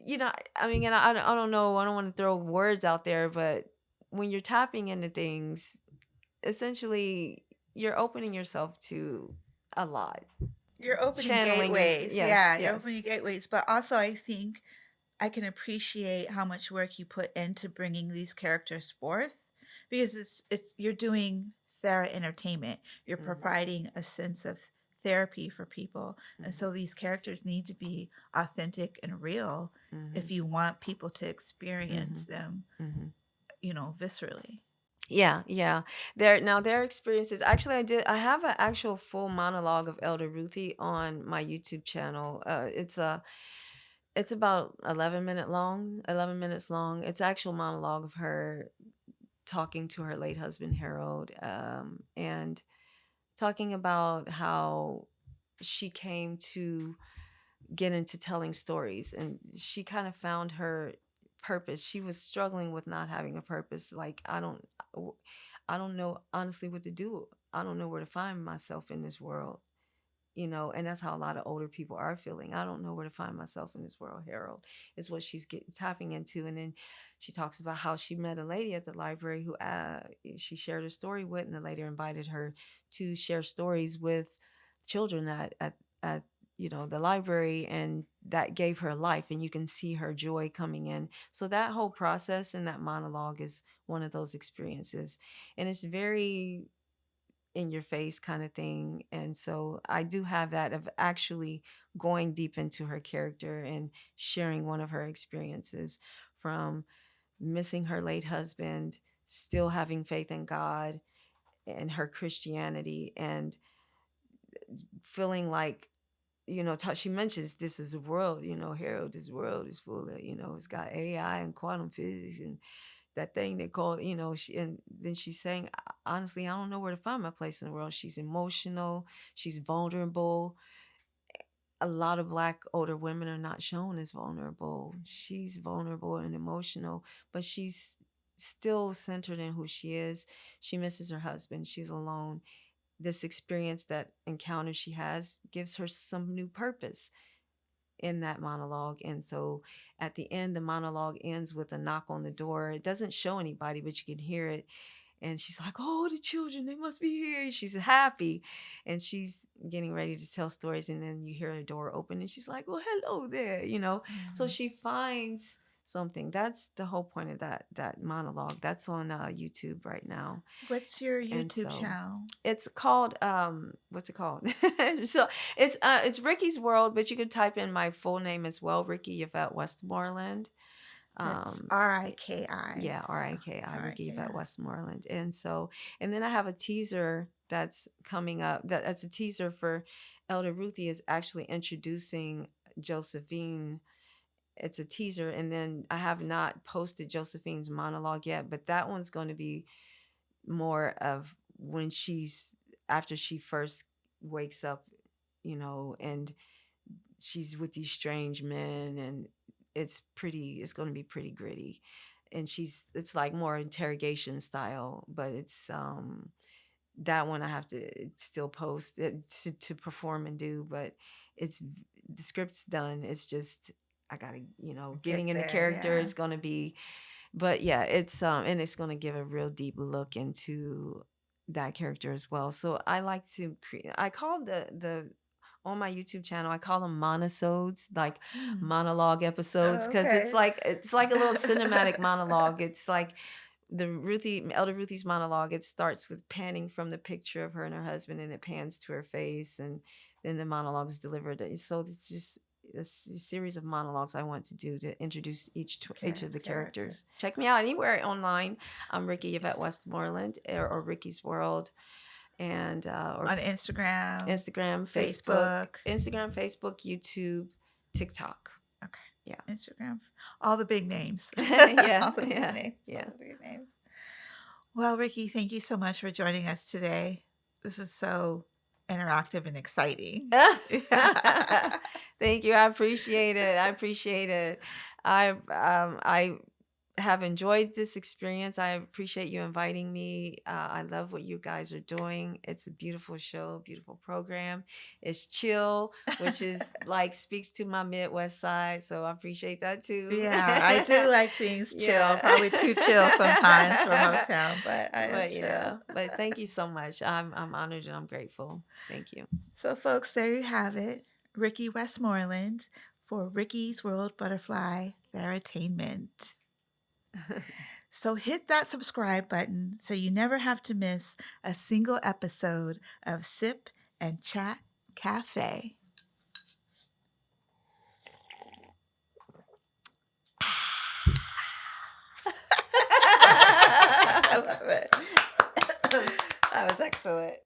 I mean, and I don't know, I don't want to throw words out there, but when you're tapping into things, essentially you're opening yourself to a lot. You're opening Channeling your, gateways. yes, Yeah, you're yes. opening gateways. But also, I think I can appreciate how much work you put into bringing these characters forth, because it's you're doing Thera-Entertainment. You're providing a sense of therapy for people, and so these characters need to be authentic and real if you want people to experience them, viscerally. Yeah. Their experiences. Actually, I have an actual full monologue of Elder Ruthie on my YouTube channel. It's about 11 minutes long. It's actual monologue of her talking to her late husband Harold, and talking about how she came to get into telling stories, and she kind of found her purpose. She was struggling with not having a purpose. Like, I don't know honestly what to do. I don't know where to find myself in this world. And that's how a lot of older people are feeling. I don't know where to find myself in this world. Harold is what she's tapping into. And then she talks about how she met a lady at the library who she shared a story with, and the lady invited her to share stories with children at the library, and that gave her life, and you can see her joy coming in. So that whole process and that monologue is one of those experiences, and it's very in your face kind of thing. And so I do have that of actually going deep into her character and sharing one of her experiences, from missing her late husband, still having faith in God and her Christianity, and feeling like, she mentions this is a world, Harold, this world is full of, it's got AI and quantum physics and that thing they call, and then she's saying, honestly, I don't know where to find my place in the world. She's emotional, she's vulnerable. A lot of Black older women are not shown as vulnerable. She's vulnerable and emotional, but she's still centered in who she is. She misses her husband. She's alone. This experience, that encounter she has, gives her some new purpose in that monologue. And so at the end, the monologue ends with a knock on the door. It doesn't show anybody, but you can hear it. And she's like, oh, the children, they must be here. She's happy. And she's getting ready to tell stories. And then you hear a door open, and she's like, well, hello there, So she finds something. That's the whole point of that monologue. That's on YouTube right now. What's your And YouTube so channel? it's called what's it called? So it's Ricky's World, but you could type in my full name as well, Riki Yvette Westmoreland. That's Riki. Yeah, Riki, Riki Yvette Westmoreland. And then I have a teaser that's coming up. That's a teaser for Elder Ruthie is actually introducing Josephine. It's a teaser, and then I have not posted Josephine's monologue yet, but that one's going to be more of when after she first wakes up, and she's with these strange men, and it's going to be pretty gritty, and it's like more interrogation style, but it's that one I have to still post it to perform and do, but the script's done. It's just I gotta getting in the character is going to be. But yeah, it's and it's going to give a real deep look into that character as well. So I like to I call the on my YouTube channel, I call them monosodes, like monologue episodes, because it's like a little cinematic monologue. It's like the Elder Ruthie's monologue. It starts with panning from the picture of her and her husband, and it pans to her face, and then the monologue is delivered. So it's just a series of monologues I want to do to introduce each of the characters. Check me out anywhere online. I'm Riki Yvette Westmoreland or Ricky's World, and or on Instagram, Facebook, YouTube, TikTok. Okay. Yeah. Instagram. All the big names. Yeah. All the big names. Yeah. All the big names. Well, Riki, thank you so much for joining us today. This is so interactive and exciting. Thank you. I appreciate it. I have enjoyed this experience. I appreciate you inviting me. I love what you guys are doing. It's a beautiful show, beautiful program. It's chill, which is like speaks to my Midwest side. So I appreciate that too. Yeah, I do like things chill. Yeah. Probably too chill sometimes for Motown, but I am But chill. yeah, but thank you so much. I'm honored and I'm grateful. Thank you. So, folks, there you have it. Riki Westmoreland for Riki's World Butterfly Thera-Tainment. So hit that subscribe button so you never have to miss a single episode of Sip and Chat Cafe. I love it. That was excellent.